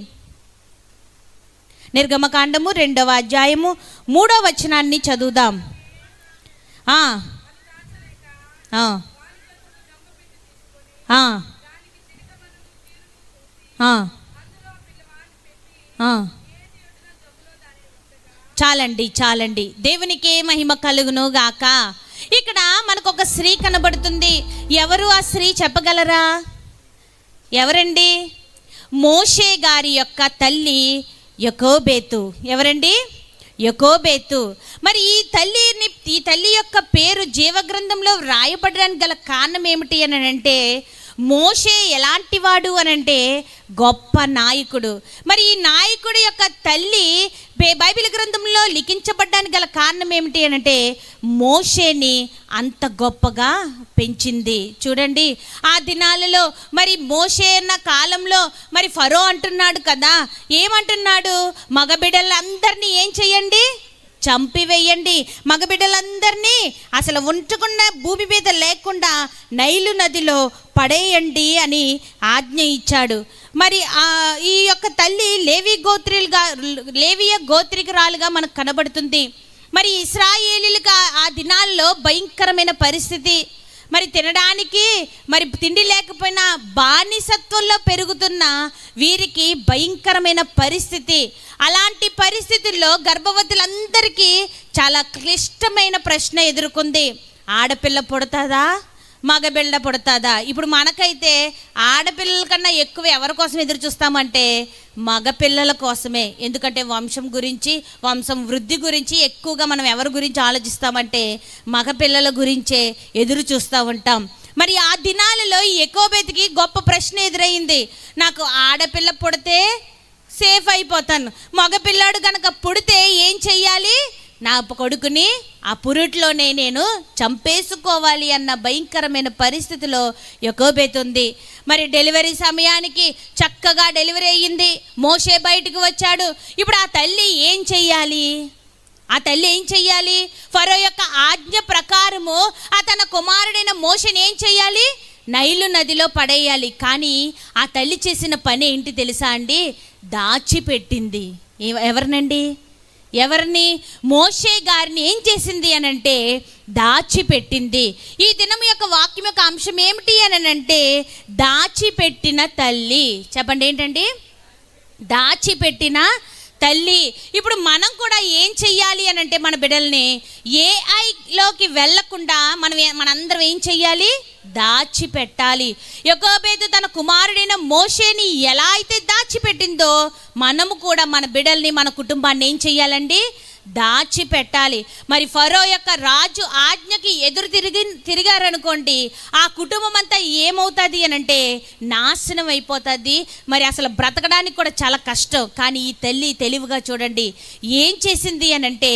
నిర్గమకాండము 2వ అధ్యాయము 3వ వచనాన్ని చదువుదాం. ఆ. ఆ. చాలండి దేవునికి మహిమ కలుగును గాక. ఇక్కడ మనకు ఒక స్త్రీ కనబడుతుంది. ఎవరు ఆ స్త్రీ చెప్పగలరా? ఎవరండి? మోషే గారి యొక్క తల్లి యొకోబేతు. ఎవరండి? యొకోబేతు. మరి ఈ తల్లి యొక్క పేరు జీవగ్రంథంలో వ్రాయబడడానికి గల కారణం ఏమిటి అని అంటే, మోషే ఎలాంటి వాడు అని అంటే గొప్ప నాయకుడు. మరి ఈ నాయకుడి యొక్క తల్లి బైబిల్ గ్రంథంలో లిఖించబడ్డానికి గల కారణం ఏమిటి అని అంటే, మోషేని అంత గొప్పగా పెంచింది. చూడండి, ఆ దినాలలో మరి మోషే అన్న కాలంలో మరి ఫరో అంటున్నాడు కదా, ఏమంటున్నాడు? మగబిడ్డలందరినీ ఏం చెయ్యండి? చంపివేయండి. మగబిడ్డలందరినీ అసలు ఉంచకుండా భూమి మీద లేకుండా నైలు నదిలో పడేయండి అని ఆజ్ఞ ఇచ్చాడు. మరి ఈ యొక్క తల్లి లేవియ గోత్రికురాలుగా మనకు కనబడుతుంది. మరి ఇశ్రాయేలీలుగా ఆ దినాల్లో భయంకరమైన పరిస్థితి. మరి తినడానికి మరి తిండి లేకపోయినా బానిసత్వంలో పెరుగుతున్న వీరికి భయంకరమైన పరిస్థితి. అలాంటి పరిస్థితుల్లో గర్భవతులందరికీ చాలా క్లిష్టమైన ప్రశ్న ఎదుర్కొంది. ఆడపిల్ల పుడతాదా, మగబిడ్డ పుడతాదా? ఇప్పుడు మనకైతే ఆడపిల్లల కన్నా ఎక్కువ ఎవరి కోసం ఎదురు చూస్తామంటే మగపిల్లల కోసమే. ఎందుకంటే వంశం వృద్ధి గురించి ఎక్కువగా మనం ఎవరి గురించి ఆలోచిస్తామంటే మగపిల్లల గురించే ఎదురు చూస్తూ ఉంటాం. మరి ఆ దినాలలో ఈ యొకోబేతుకి గొప్ప ప్రశ్న ఎదురైంది. నాకు ఆడపిల్ల పుడితే సేఫ్ అయిపోతాను, మగపిల్లాడు కనుక పుడితే ఏం చెయ్యాలి? నా కొడుకుని ఆ పురుట్లోనే నేను చంపేసుకోవాలి అన్న భయంకరమైన పరిస్థితిలో యొకోబేతు ఉంది. మరి డెలివరీ సమయానికి చక్కగా డెలివరీ అయ్యింది. మోషే బయటకు వచ్చాడు. ఇప్పుడు ఆ తల్లి ఏం చెయ్యాలి? ఫరో యొక్క ఆజ్ఞ ప్రకారము తన కుమారుడైన మోషేని ఏం చెయ్యాలి? నైలు నదిలో పడేయాలి. కానీ ఆ తల్లి చేసిన పని ఏంటి తెలుసా అండి? దాచిపెట్టింది. ఎవరిని? మోషే గారిని ఏం చేసింది అని అంటే దాచిపెట్టింది. ఈ దినం యొక్క వాక్యం యొక్క అంశం ఏమిటి అని అంటే దాచిపెట్టిన తల్లి. చెప్పండి, ఏంటండి? దాచిపెట్టిన తల్లి. ఇప్పుడు మనం కూడా ఏం చెయ్యాలి అని అంటే మన బిడ్డల్ని ఏఐలోకి వెళ్లకుండా మనందరం ఏం చెయ్యాలి? దాచిపెట్టాలి. యొకోబేతు తన కుమారుడైన మోషేని ఎలా అయితే దాచిపెట్టిందో మనము కూడా మన బిడ్డల్ని, మన కుటుంబాన్ని ఏం చెయ్యాలండి? దాచిపెట్టాలి. మరి ఫరో యొక్క రాజు ఆజ్ఞకి ఎదురు తిరిగారనుకోండి, ఆ కుటుంబం అంతా ఏమవుతుంది అని అంటే నాశనం అయిపోతుంది. మరి అసలు బ్రతకడానికి కూడా చాలా కష్టం. కానీ ఈ తల్లి తెలివిగా చూడండి ఏం చేసింది అని అంటే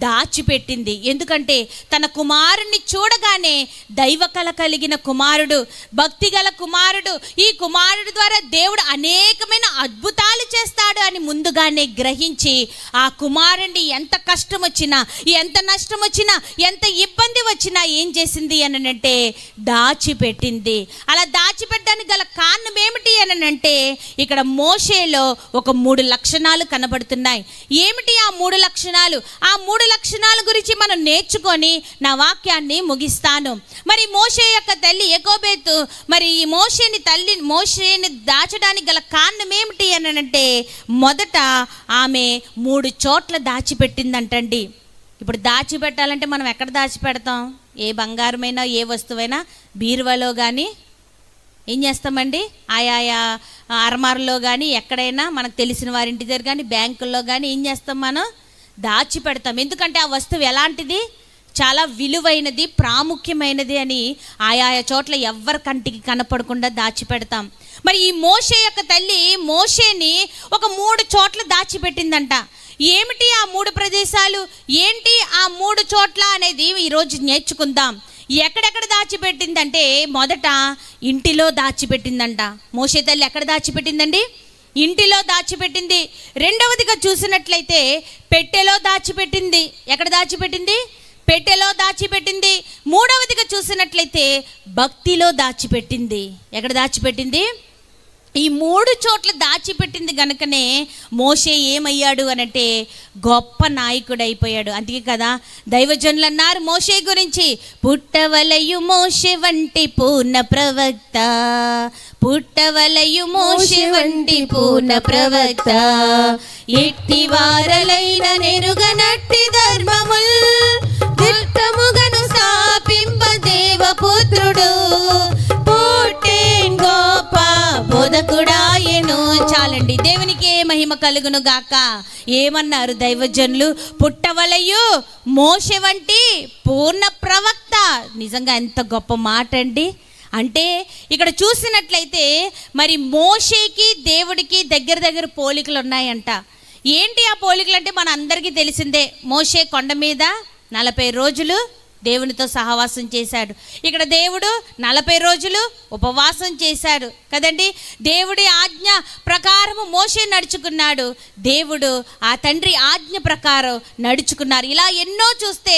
దాచిపెట్టింది. ఎందుకంటే తన కుమారుణ్ణి చూడగానే దైవకళ కలిగిన కుమారుడు, భక్తి గల కుమారుడు, ఈ కుమారుడు ద్వారా దేవుడు అనేకమైన అద్భుతాలు చేస్తాడు అని ముందుగానే గ్రహించి ఆ కుమారుణ్ణి ఎంత కష్టం వచ్చినా, ఎంత నష్టం వచ్చినా, ఎంత ఇబ్బంది వచ్చినా ఏం చేసింది అని అంటే దాచిపెట్టింది. అలా దాచిపెట్టడానికి గల కారణం ఏమిటి అని అంటే ఇక్కడ మోషేలో ఒక 3 లక్షణాలు కనబడుతున్నాయి. ఏమిటి ఆ 3 లక్షణాలు? ఆ 3 లక్షణాల గురించి మనం నేర్చుకొని నా వాక్యాన్ని ముగిస్తాను. మరి మోషే యొక్క తల్లి యొకోబేతు మరి ఈ మోషేని దాచడానికి గల కారణం ఏమిటి అని అంటే మొదట ఆమె 3 చోట్ల దాచిపెట్టిందంటండి. ఇప్పుడు దాచిపెట్టాలంటే మనం ఎక్కడ దాచిపెడతాం? ఏ బంగారమైనా ఏ వస్తువైనా బీరువాలో కానీ ఏం చేస్తామండి? ఆయా అరమారులో కానీ ఎక్కడైనా మనకు తెలిసిన వారి ఇంటి దగ్గర కానీ బ్యాంకుల్లో కానీ ఏం చేస్తాం? మనం దాచిపెడతాం. ఎందుకంటే ఆ వస్తువు ఎలాంటిది? చాలా విలువైనది, ప్రాముఖ్యమైనది అని ఆయా చోట్ల ఎవ్వరి కంటికి కనపడకుండా దాచిపెడతాం. మరి ఈ మోషే యొక్క తల్లి మోషేని ఒక 3 చోట్ల దాచిపెట్టిందంట. ఏమిటి ఆ 3 ప్రదేశాలు? ఏంటి ఆ 3 చోట్ల అనేది ఈరోజు నేర్చుకుందాం. ఎక్కడెక్కడ దాచిపెట్టిందంటే మొదట ఇంటిలో దాచిపెట్టిందంట. మోషే తల్లి ఎక్కడ దాచిపెట్టిందండి? ఇంటిలో దాచిపెట్టింది. రెండవదిగా చూసినట్లయితే పెట్టెలో దాచిపెట్టింది. ఎక్కడ దాచిపెట్టింది? పెట్టెలో దాచిపెట్టింది. మూడవదిగా చూసినట్లయితే భక్తిలో దాచిపెట్టింది. ఎక్కడ దాచిపెట్టింది? ఈ 3 చోట్ల దాచిపెట్టింది గనుకనే మోషే ఏమయ్యాడు అనంటే గొప్ప నాయకుడు అయిపోయాడు. అందుకే కదా దైవజనులు అన్నారు మోషే గురించి, పుట్టవలయు మోషే వంటి పూర్ణ ప్రవక్త, పుట్టవలయు మోషే వంటి పూర్ణ ప్రవక్త, ఎట్టి వారలైన నెరుగనట్టి ధర్మముల్ దిట్టముగను స్థాపింప దేవపుత్రుడు, పుట్టేన్ గొప్ప బోధకుడాయెను. చాలండి, దేవునికే మహిమ కలుగును గాక. ఏమన్నారు దైవజనులు? పుట్టవలయు మోషే వంటి పూర్ణ ప్రవక్త. నిజంగా ఎంత గొప్ప మాట అండి. అంటే ఇక్కడ చూసినట్లయితే మరి మోషేకి దేవుడికి దగ్గర పోలికలు ఉన్నాయంట. ఏంటి ఆ పోలికలు అంటే మన అందరికీ తెలిసిందే. మోషే కొండ మీద 40 రోజులు దేవునితో సహవాసం చేశాడు. ఇక్కడ దేవుడు 40 రోజులు ఉపవాసం చేశాడు కదండి. దేవుడి ఆజ్ఞ ప్రకారము మోషే నడుచుకున్నాడు, దేవుడు ఆ తండ్రి ఆజ్ఞ ప్రకారం నడుచుకున్నారు. ఇలా ఎన్నో చూస్తే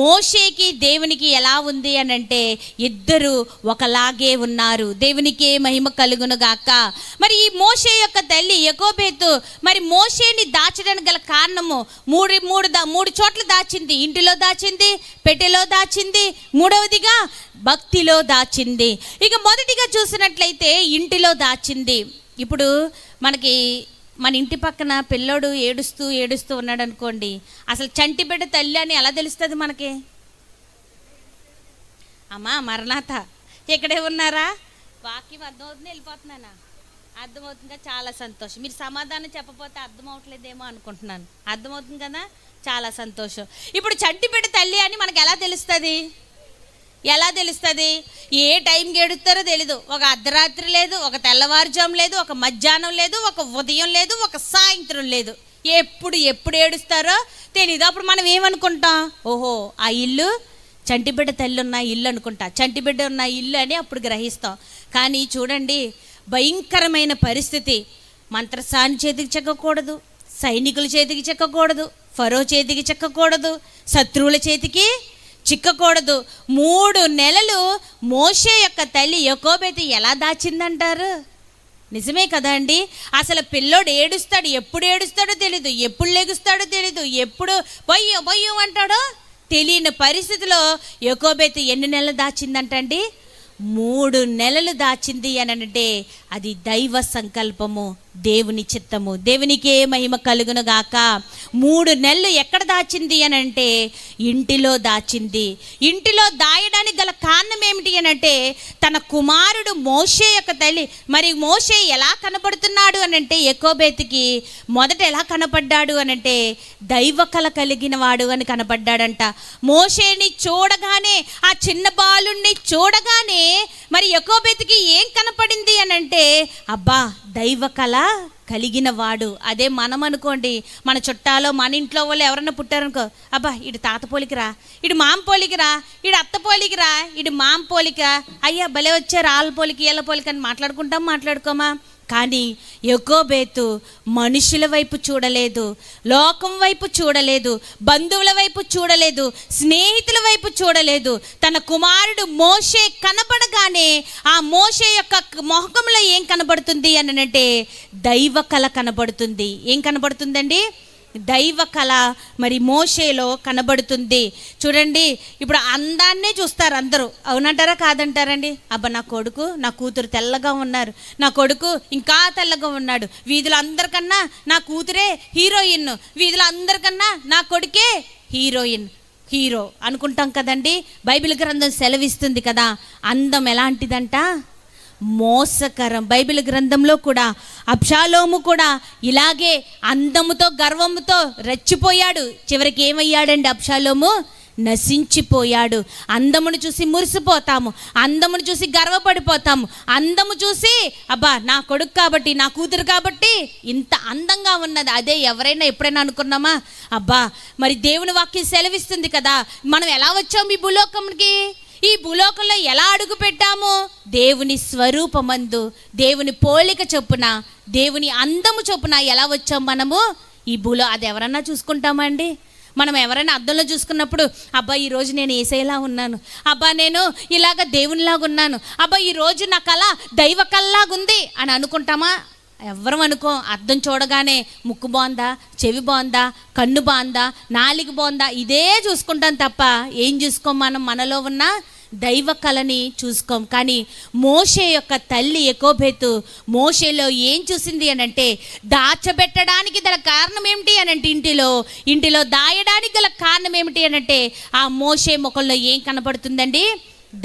మోషేకి దేవునికి ఎలా ఉంది అని అంటే ఇద్దరు ఒకలాగే ఉన్నారు. దేవునికే మహిమ కలుగును గాక. మరి ఈ మోషే యొక్క తల్లి యెకోబేతు మరి మోషేని దాచడానికి గల కారణము మూడు చోట్ల దాచింది. ఇంటిలో దాచింది, పెట్టెలో దాచింది, మూడవదిగా భక్తిలో దాచింది. ఇక మొదటిగా చూసినట్లయితే ఇంటిలో దాచింది. ఇప్పుడు మన ఇంటి పక్కన పిల్లోడు ఏడుస్తూ ఉన్నాడు అనుకోండి, అసలు చంటి బిడ్డ తల్లి అని ఎలా తెలుస్తుంది మనకి? అమ్మా మరణాత ఇక్కడే ఉన్నారా? వాక్యం అర్థమవుతుంది, వెళ్ళిపోతున్నానా? అర్థమవుతుందిగా, చాలా సంతోషం. మీరు సమాధానం చెప్పకపోతే అర్థం అవట్లేదేమో అనుకుంటున్నాను. అర్థమవుతుంది కదా, చాలా సంతోషం. ఇప్పుడు చంటి బిడ్డ తల్లి అని మనకు ఎలా తెలుస్తుంది? ఏ టైంకి ఏడుస్తారో తెలీదు. ఒక అర్ధరాత్రి లేదు, ఒక తెల్లవారుజాము లేదు, ఒక మధ్యాహ్నం లేదు, ఒక ఉదయం లేదు, ఒక సాయంత్రం లేదు. ఎప్పుడు ఏడుస్తారో తెలీదు. అప్పుడు మనం ఏమనుకుంటాం? ఓహో, ఆ ఇల్లు చంటిబిడ్డ తల్లి ఉన్న ఇల్లు అనుకుంటా, చంటిబిడ్డ ఉన్న ఇల్లు అని అప్పుడు గ్రహిస్తాం. కానీ చూడండి, భయంకరమైన పరిస్థితి. మంత్రసాని చేతికి చెక్కకూడదు, సైనికుల చేతికి చెక్కకూడదు, ఫరో చేతికి చెక్కకూడదు, శత్రువుల చేతికి చిక్కకూడదు. 3 నెలలు మోషే యొక్క తల్లి యెకోబేతు ఎలా దాచిందంటారు? నిజమే కదా అండి. అసలు పిల్లోడు ఏడుస్తాడు, ఎప్పుడు ఏడుస్తాడో తెలీదు, ఎప్పుడు లెగుస్తాడో తెలీదు, ఎప్పుడు బొయ్యం అంటాడో తెలియని పరిస్థితిలో యెకోబేతు ఎన్ని నెలలు దాచిందంటండి? 3 నెలలు దాచింది అని అంటే అది దైవ సంకల్పము, దేవుని చిత్తము. దేవునికే మహిమ కలుగును గాక. 3 నెలలు ఎక్కడ దాచింది అని అంటే ఇంటిలో దాచింది. ఇంటిలో దాయడానికి గల కారణం ఏమిటి అని అంటే తన కుమారుడు మోషే యొక్క తల్లి. మరి మోషే ఎలా కనపడుతున్నాడు అని అంటే యెకోబేతుకి మొదట ఎలా కనపడ్డాడు అని అంటే దైవ కళ కలిగిన వాడు అని కనపడ్డాడంట. మోషేని చూడగానే, ఆ చిన్న బాలుణ్ణి చూడగానే మరి యెకోబేతుకి ఏం కనపడింది అని అంటే అబ్బా, దైవ కళ కలిగిన వాడు. అదే మనం అనుకోండి, మన చుట్టాలో మన ఇంట్లో వాళ్ళు ఎవరన్నా పుట్టారనుకో, అబ్బా ఇటు తాత పోలికరా, ఇటు మామ పోలికరా, ఇటు అత్త పోలికరా, ఇటు మామ పోలిక, అయ్యా భలే వచ్చారు ఆళ్ళ పోలిక వీళ్ళ పోలిక అని మాట్లాడుకోమా. కానీ యెకోబేతు మనుషుల వైపు చూడలేదు, లోకం వైపు చూడలేదు, బంధువుల వైపు చూడలేదు, స్నేహితుల వైపు చూడలేదు. తన కుమారుడు మోషే కనపడగానే ఆ మోషే యొక్క మొహంలో ఏం కనబడుతుంది అని అంటే దైవ కళ కనబడుతుంది. ఏం కనబడుతుందండి? దైవ కళ మరి మోషేలో కనబడుతుంది. చూడండి, ఇప్పుడు అందాన్నే చూస్తారు అందరూ, అవునంటారా కాదంటారండి? అబ్బా నా కొడుకు నా కూతురు తెల్లగా ఉన్నారు, నా కొడుకు ఇంకా తెల్లగా ఉన్నాడు, వీధులు అందరికన్నా నా కూతురే హీరోయిన్, వీధులు అందరికన్నా నా కొడుకే హీరో అనుకుంటాం కదండి. బైబిల్ గ్రంథం సెలవిస్తుంది కదా, అందం ఎలాంటిదంట? మోసకరం. బైబిల్ గ్రంథంలో కూడా అబ్షాలోము కూడా ఇలాగే అందముతో గర్వముతో రెచ్చిపోయాడు. చివరికి ఏమయ్యాడండి అబ్షాలోము? నశించిపోయాడు. అందమును చూసి మురిసిపోతాము, అందమును చూసి గర్వపడిపోతాము, అందము చూసి అబ్బా నా కొడుకు కాబట్టి, నా కూతురు కాబట్టి ఇంత అందంగా ఉన్నది. అదే ఎవరైనా ఎప్పుడైనా అనుకున్నామా? అబ్బా మరి దేవుని వాక్యం సెలవిస్తుంది కదా, మనం ఎలా వచ్చాము ఈ భూలోకంకి, ఈ భూలోకంలో ఎలా అడుగు పెట్టాము? దేవుని స్వరూపమందు, దేవుని పోలిక చొప్పున, దేవుని అందము చొప్పున ఎలా వచ్చాం మనము ఈ భూలో? అది ఎవరన్నా చూసుకుంటామండి? మనం ఎవరైనా అద్దంలో చూసుకున్నప్పుడు అబ్బా ఈరోజు నేను యేసయ్యలా ఉన్నాను, అబ్బా నేను ఇలాగ దేవునిలాగా ఉన్నాను, అబ్బా ఈరోజు నా కళ దైవ కళలాగుంది అని అనుకుంటామా? ఎవ్వరం అనుకో. అద్దం చూడగానే ముక్కు బాగుందా, చెవి బాగుందా, కన్ను బాగుందా, నాలుగు బాగుందా, ఇదే చూసుకుంటాం తప్ప ఏం చూసుకోం? మనం మనలో ఉన్న దైవ కళని చూసుకోం. కానీ మోషే యొక్క తల్లి యెకోబెతు మోషేలో ఏం చూసింది అని అంటే, దాచబెట్టడానికి గల కారణం ఏమిటి అని అంటే, ఇంటిలో దాయడానికి గల కారణం ఏమిటి అని అంటే, ఆ మోషే ముఖంలో ఏం కనబడుతుందండి?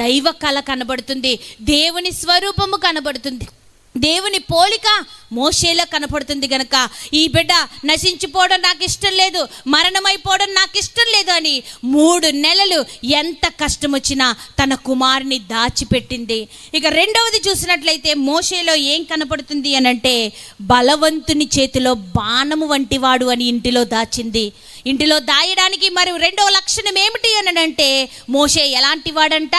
దైవ కళ కనబడుతుంది, దేవుని స్వరూపము కనబడుతుంది, దేవుని పోలిక మోషేలో కనపడుతుంది. గనక ఈ బిడ్డ నశించిపోవడం నాకు ఇష్టం లేదు, మరణమైపోవడం నాకు ఇష్టం లేదు అని 3 నెలలు ఎంత కష్టం వచ్చినా తన కుమారుని దాచిపెట్టింది. ఇక రెండవది చూసినట్లయితే మోషేలో ఏం కనపడుతుంది అని అంటే, బలవంతుని చేతిలో బాణము వంటివాడు అని ఇంటిలో దాచింది. ఇంటిలో దాయడానికి మరి రెండవ లక్షణం ఏమిటి అని అంటే, మోషే ఎలాంటి వాడంట?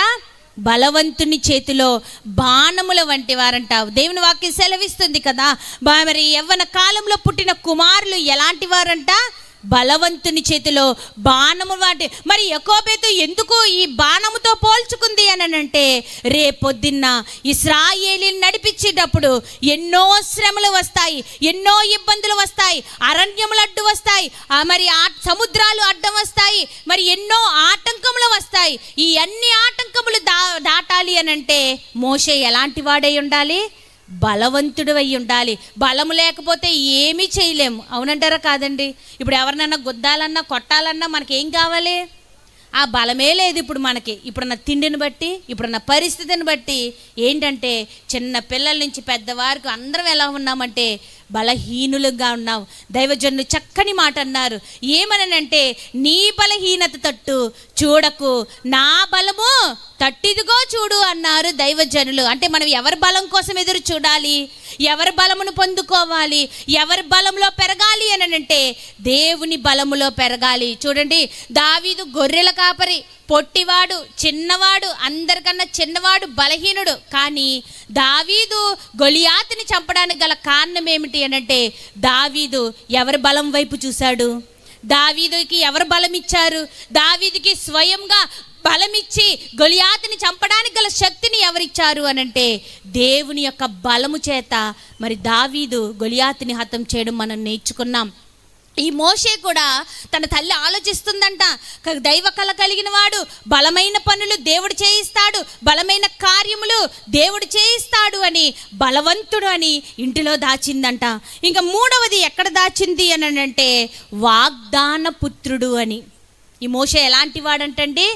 బలవంతుని చేతిలో బాణముల వంటి వారంట. దేవుని వాక్యం సెలవిస్తుంది కదా, మరి యవ్వన కాలంలో పుట్టిన కుమారులు ఎలాంటి వారంట? బలవంతుని చేతిలో బాణము వంటి. మరి యెకోబెతు ఎందుకు ఈ బాణముతో పోల్చుకుంది అని అంటే, రేపొద్దున్న ఇశ్రాయేలీని నడిపించేటప్పుడు ఎన్నో శ్రమలు వస్తాయి, ఎన్నో ఇబ్బందులు వస్తాయి, అరణ్యములు అడ్డు వస్తాయి, మరి సముద్రాలు అడ్డం వస్తాయి, మరి ఎన్నో ఆటంకములు వస్తాయి. ఈ అన్ని ఆటంకములు దాటాలి అని అంటే మోషే ఎలాంటి వాడై ఉండాలి? బలవంతుడు అయి ఉండాలి. బలము లేకపోతే ఏమీ చేయలేము. అవునంటారా కాదండి? ఇప్పుడు ఎవరినన్నా గుద్దాలన్నా కొట్టాలన్నా మనకేం కావాలి? ఆ బలమే లేదు ఇప్పుడు మనకి. ఇప్పుడున్న తిండిని బట్టి, ఇప్పుడున్న పరిస్థితిని బట్టి ఏంటంటే, చిన్న పిల్లల నుంచి పెద్దవారికి అందరం ఎలా ఉన్నామంటే బలహీనులుగా ఉన్నాం. దైవజనులు చక్కని మాట అన్నారు. ఏమనంటే, నీ బలహీనత తట్టు చూడకు, నా బలము తట్టిదిగో చూడు అన్నారు దైవజనులు. అంటే మనం ఎవరి బలం కోసం ఎదురు చూడాలి? ఎవరి బలమును పొందుకోవాలి? ఎవరి బలంలో పెరగాలి అని అంటే దేవుని బలములో పెరగాలి. చూడండి, దావీదు గొర్రెల కాపరి, పొట్టివాడు, చిన్నవాడు, అందరికన్నా చిన్నవాడు, బలహీనుడు. కానీ దావీదు గొలియాతుని చంపడానికి గల కారణం ఏమిటి అని అంటే, దావీదు ఎవరి బలం వైపు చూశాడు? దావీదుకి ఎవరు బలం ఇచ్చారు? దావీదుకి స్వయంగా బలమిచ్చి గొలియాతుని చంపడానికి గల శక్తిని ఎవరిచ్చారు అనంటే దేవుని యొక్క బలము చేత మరి దావీదు గొలియాతుని హతం చేయడం మనం నేర్చుకున్నాం. ఈ మోషే కూడా తన తల్లి ఆలోచిస్తుందంట, దైవ కళ కలిగిన వాడు, బలమైన పనులు దేవుడు చేయిస్తాడు, బలమైన కార్యములు దేవుడు చేయిస్తాడు అని, బలవంతుడు అని ఇంటిలో దాచిందంట. ఇంకా మూడవది ఎక్కడ దాచింది అని అంటే, వాగ్దాన పుత్రుడు అని. ఈ మోషే ఎలాంటి వాడంటండి?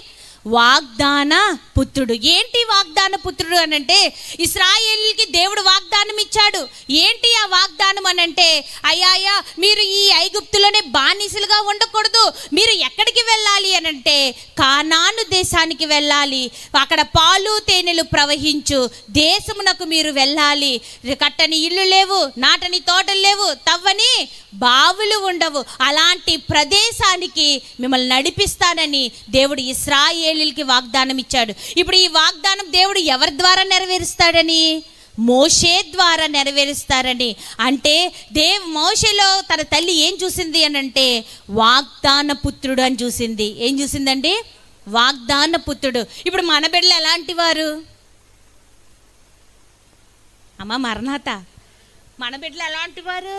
వాగ్దాన పుత్రుడు. ఏంటి వాగ్దాన పుత్రుడు అని అంటే, ఇశ్రాయేలీకి దేవుడు వాగ్దానం ఇచ్చాడు. ఏంటి ఆ వాగ్దానం అని అంటే, అయ్యా మీరు ఈ ఐగుప్తులోనే బానిసలుగా ఉండకూడదు, మీరు ఎక్కడికి వెళ్ళాలి అని అంటే కానాను దేశానికి వెళ్ళాలి, అక్కడ పాలు తేనెలు ప్రవహించు దేశమునకు మీరు వెళ్ళాలి. కట్టని ఇల్లు లేవు, నాటని తోటలు లేవు, తవ్వని బావులు ఉండవు, అలాంటి ప్రదేశానికి మిమ్మల్ని నడిపిస్తానని దేవుడు ఇశ్రాయేలీలకి వాగ్దానం ఇచ్చాడు. ఇప్పుడు ఈ వాగ్దానం దేవుడు ఎవరి ద్వారా నెరవేరుస్తాడని? మోషే ద్వారా నెరవేరుస్తారని. అంటే మోషేలో తన తల్లి ఏం చూసింది అని అంటే, వాగ్దాన పుత్రుడు అని చూసింది. ఏం చూసిందండి? వాగ్దాన పుత్రుడు. ఇప్పుడు మన బిడ్డలు ఎలాంటి వారు? అమ్మ మరణాత, మన బిడ్డలు ఎలాంటి వారు?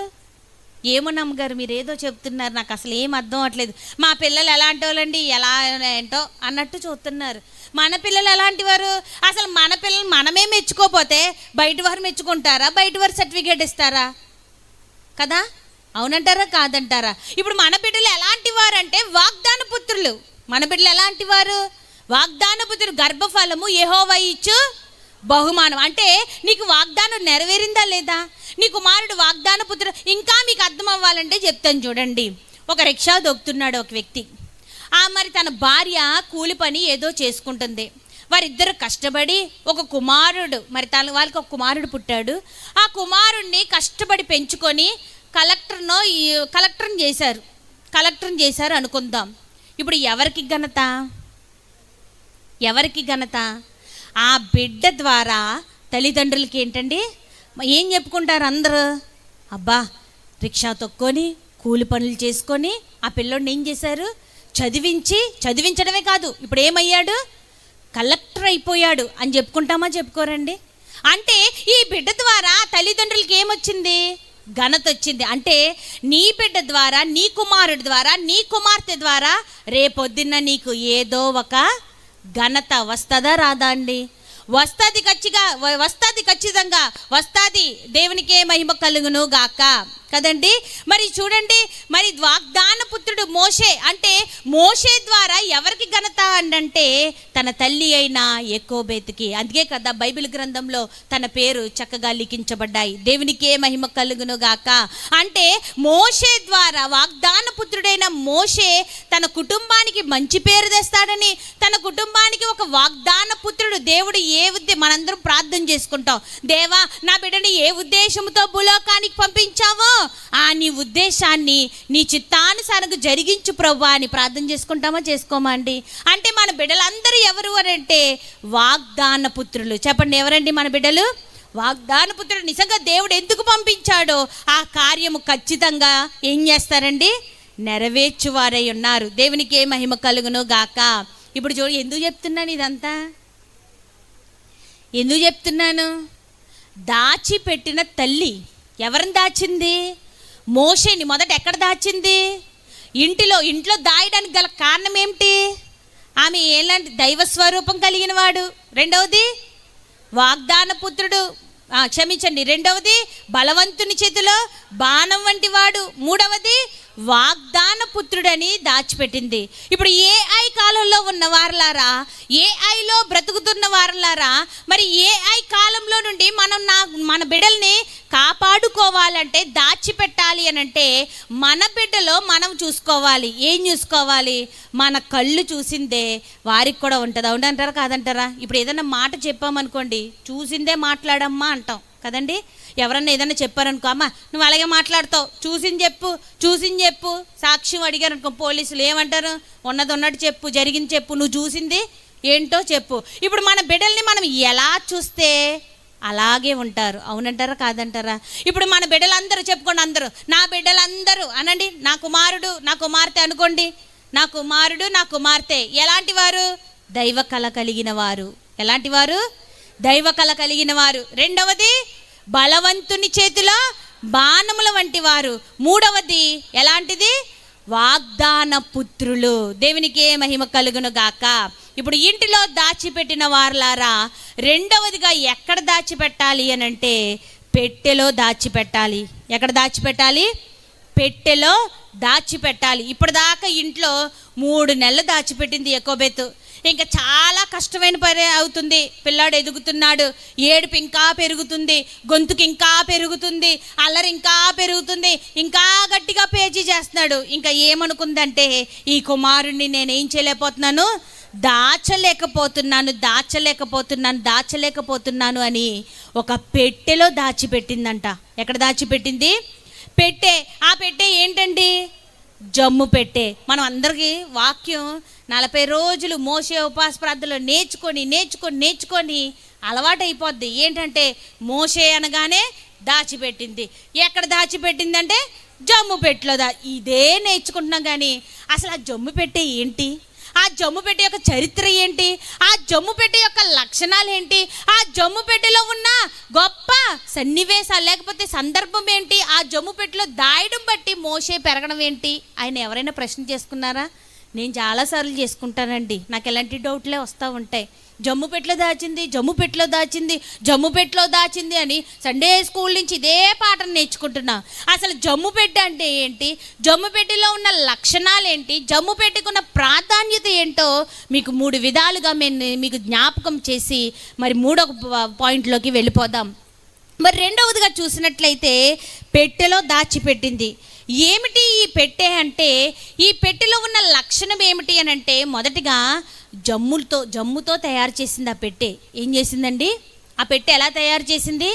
ఏమో నమ్మగారు, మీరు ఏదో చెప్తున్నారు, నాకు అసలు ఏం అర్థం అవ్వట్లేదు. మా పిల్లలు ఎలాంటి వాళ్ళండి, ఎలా ఏంటో అన్నట్టు చూస్తున్నారు. మన పిల్లలు ఎలాంటి వారు? అసలు మన పిల్లలు మనమే మెచ్చుకోపోతే బయట వారు మెచ్చుకుంటారా? బయట వారు సర్టిఫికేట్ ఇస్తారా? కదా, అవునంటారా కాదంటారా? ఇప్పుడు మన బిడ్డలు ఎలాంటి వారు అంటే వాగ్దాన పుత్రులు. మన బిడ్డలు ఎలాంటి వారు? వాగ్దాన పుత్రులు. గర్భఫలము యెహోవా ఇచ్చు బహుమానం. అంటే నీకు వాగ్దానం నెరవేరిందా లేదా? నీ కుమారుడు వాగ్దాన పుత్రుడు. ఇంకా మీకు అర్థం అవ్వాలంటే చెప్తాను చూడండి. ఒక రిక్షా దొక్కుతున్నాడు ఒక వ్యక్తి. మరి తన భార్య కూలి పని ఏదో చేసుకుంటుంది. వారిద్దరు కష్టపడి ఒక కుమారుడు, మరి వాళ్ళకి ఒక కుమారుడు పుట్టాడు. ఆ కుమారుడిని కష్టపడి పెంచుకొని కలెక్టర్ని చేశారు అనుకుందాం. ఇప్పుడు ఎవరికి ఘనత? ఎవరికి ఘనత? ఆ బిడ్డ ద్వారా తల్లిదండ్రులకి ఏంటండి ఏం చెప్పుకుంటారు అందరూ? అబ్బా రిక్షా తొక్కొని కూలి పనులు చేసుకొని ఆ పిల్లోడిని ఏం చేశారు? చదివించడమే కాదు, ఇప్పుడు ఏమయ్యాడు, కలెక్టర్ అయిపోయాడు అని చెప్పుకుంటామా చెప్పుకోరండి? అంటే ఈ బిడ్డ ద్వారా తల్లిదండ్రులకి ఏమొచ్చింది, ఘనత వచ్చింది. అంటే నీ బిడ్డ ద్వారా, నీ కుమారుడి ద్వారా, నీ కుమార్తె ద్వారా రేపొద్దున్న నీకు ఏదో ఒక ఘనత వస్తుందా రాదా అండి? వస్తుంది ఖచ్చితంగా వస్తుంది. దేవునికే మహిమ కలుగును గాక కదండి. మరి చూడండి, మరి వాగ్దాన పుత్రుడు మోషే, అంటే మోషే ద్వారా ఎవరికి ఘనత అంటే తన తల్లి అయిన యాకోబేతుకి. అందుకే కదా బైబిల్ గ్రంథంలో తన పేరు చక్కగా లిఖించబడ్డాయి. దేవునికే మహిమ కలుగును గాక. అంటే మోషే ద్వారా, వాగ్దాన పుత్రుడైన మోషే తన కుటుంబానికి మంచి పేరు తెస్తాడని, తన కుటుంబానికి ఒక వాగ్దాన పుత్రుడు దేవుడు మనందరం ప్రార్థన చేసుకుంటాం, దేవా నా బిడ్డని ఏ ఉద్దేశంతో భూలోకానికి పంపించావో నీ ఉద్దేశాన్ని నీ చిత్తానుసారంగా జరిగించు ప్రభువా అని ప్రార్థన చేసుకుంటామా చేసుకోమా అండి? అంటే మన బిడ్డలందరూ ఎవరు అని అంటే వాగ్దాన పుత్రులు. చెప్పండి, ఎవరండి మన బిడ్డలు? వాగ్దాన పుత్రుడు. నిజంగా దేవుడు ఎందుకు పంపించాడో ఆ కార్యము ఖచ్చితంగా ఏం చేస్తారండి, నెరవేర్చువారై ఉన్నారు. దేవునికి ఏ మహిమ కలుగును గాక. ఇప్పుడు చూడు, ఎందుకు చెప్తున్నాను ఇదంతా, ఎందుకు చెప్తున్నాను? దాచిపెట్టిన తల్లి ఎవరిని దాచింది? మోషేని మొదట ఎక్కడ దాచింది? ఇంట్లో దాయడానికి గల కారణం ఏమిటి? ఆమె ఎలాంటి దైవ స్వరూపం కలిగిన వాడు. రెండవది వాగ్దాన పుత్రుడు, క్షమించండి, రెండవది బలవంతుని చేతిలో బాణం వంటి వాడు, మూడవది వాగ్దాన పుత్రుడని దాచిపెట్టింది. ఇప్పుడు ఏఐ కాలంలో ఉన్న వారలారా, ఏఐలో బ్రతుకుతున్న వారలారా, మరి ఏఐ కాలంలో నుండి మన బిడ్డల్ని కాపాడుకోవాలంటే, దాచిపెట్టాలి అని అంటే మన బిడ్డలో మనం చూసుకోవాలి. ఏం చూసుకోవాలి? మన కళ్ళు చూసిందే వారికి కూడా ఉంటుంది. అవునంటారా కాదంటారా? ఇప్పుడు ఏదైనా మాట చెప్పామనుకోండి, చూసిందే మాట్లాడమ్మా అంటాం కదండి. ఎవరన్నా ఏదన్నా చెప్పారనుకో, అమ్మ నువ్వు అలాగే మాట్లాడతావు, చూసింది చెప్పు. సాక్ష్యం అడిగారు అనుకో, పోలీసులు ఏమంటారు? ఉన్నది ఉన్నట్టు చెప్పు, జరిగింది చెప్పు, నువ్వు చూసింది ఏంటో చెప్పు. ఇప్పుడు మన బిడ్డల్ని మనం ఎలా చూస్తే అలాగే ఉంటారు. అవునంటారా కాదంటారా? ఇప్పుడు మన బిడ్డలందరూ చెప్పుకోండి, అందరూ నా బిడ్డలందరూ అనండి, నా కుమారుడు నా కుమార్తె అనుకోండి. నా కుమారుడు నా కుమార్తె ఎలాంటి వారు? దైవ కళ కలిగిన వారు. ఎలాంటి వారు? దైవ కళ కలిగిన వారు. రెండవది బలవంతుని చేతిలో బాణముల వంటి వారు. మూడవది ఎలాంటిది? వాగ్దాన పుత్రులు. దేవునికే మహిమ కలుగును గాక. ఇప్పుడు ఇంటిలో దాచిపెట్టిన వారలారా, రెండవదిగా ఎక్కడ దాచిపెట్టాలి అని అంటే పెట్టెలో దాచిపెట్టాలి. ఎక్కడ దాచిపెట్టాలి? పెట్టెలో దాచిపెట్టాలి. ఇప్పటిదాకా ఇంట్లో 3 నెలలు దాచిపెట్టింది యాకోబేతు. ఇంకా చాలా కష్టమైన పని అవుతుంది. పిల్లాడు ఎదుగుతున్నాడు, ఏడుపు ఇంకా పెరుగుతుంది, గొంతుకి ఇంకా పెరుగుతుంది, అల్లరి ఇంకా పెరుగుతుంది, ఇంకా గట్టిగా పేచీ చేస్తున్నాడు. ఇంకా ఏమనుకుందంటే, ఈ కుమారుణ్ణి నేనేం చేయలేకపోతున్నాను, దాచలేకపోతున్నాను అని ఒక పెట్టెలో దాచిపెట్టిందంట. ఎక్కడ దాచిపెట్టింది? పెట్టె. ఆ పెట్టె ఏంటండి? జమ్ము పెట్టే. మనం అందరికీ వాక్యం 40 రోజులు మోషే ఉపవాస ప్రార్థనలో నేర్చుకొని అలవాటు అయిపోద్ది. ఏంటంటే మోషే అనగానే దాచిపెట్టింది. ఎక్కడ దాచిపెట్టింది అంటే జమ్ము పెట్టెలో ఇదే నేర్చుకుంటున్నాం. కానీ అసలు ఆ జమ్ము పెట్టే ఏంటి, ఆ జమ్ము పెట్టె యొక్క చరిత్ర ఏంటి, ఆ జమ్ము పెట్టె యొక్క లక్షణాలు ఏంటి, ఆ జమ్ము పెట్టెలో ఉన్న గొప్ప సన్నివేశాలు లేకపోతే సందర్భం ఏంటి, ఆ జమ్ము పెట్టెలో దాయడం బట్టి మోషే పెరగడం ఏంటి, ఆయన ఎవరైనా ప్రశ్న చేసుకున్నారా? నేను చాలాసార్లు చేసుకుంటానండి. నాకు ఎలాంటి డౌట్లే వస్తూ ఉంటాయి. జమ్ము పెట్టెలో దాచింది అని సండే స్కూల్ నుంచి ఇదే పాఠం నేర్చుకుంటున్నా. అసలు జమ్ము పెట్టె అంటే ఏంటి, జమ్ము పెట్టెలో ఉన్న లక్షణాలు ఏంటి, జమ్ము పెట్టెకున్న ప్రాధాన్యత ఏంటో మీకు 3 విధాలుగా మీకు జ్ఞాపకం చేసి మరి 3వ పాయింట్లోకి వెళ్ళిపోదాం. మరి రెండవదిగా చూసినట్లయితే పెట్టెలో దాచిపెట్టింది. ఏమిటి ఈ పెట్టె అంటే, ఈ పెట్టెలో ఉన్న లక్షణం ఏమిటి అని అంటే, మొదటిగా జమ్ముతో తయారు చేసింది ఆ పెట్టె. ఏం చేసిందండి? ఆ పెట్టె ఎలా తయారు చేసింది?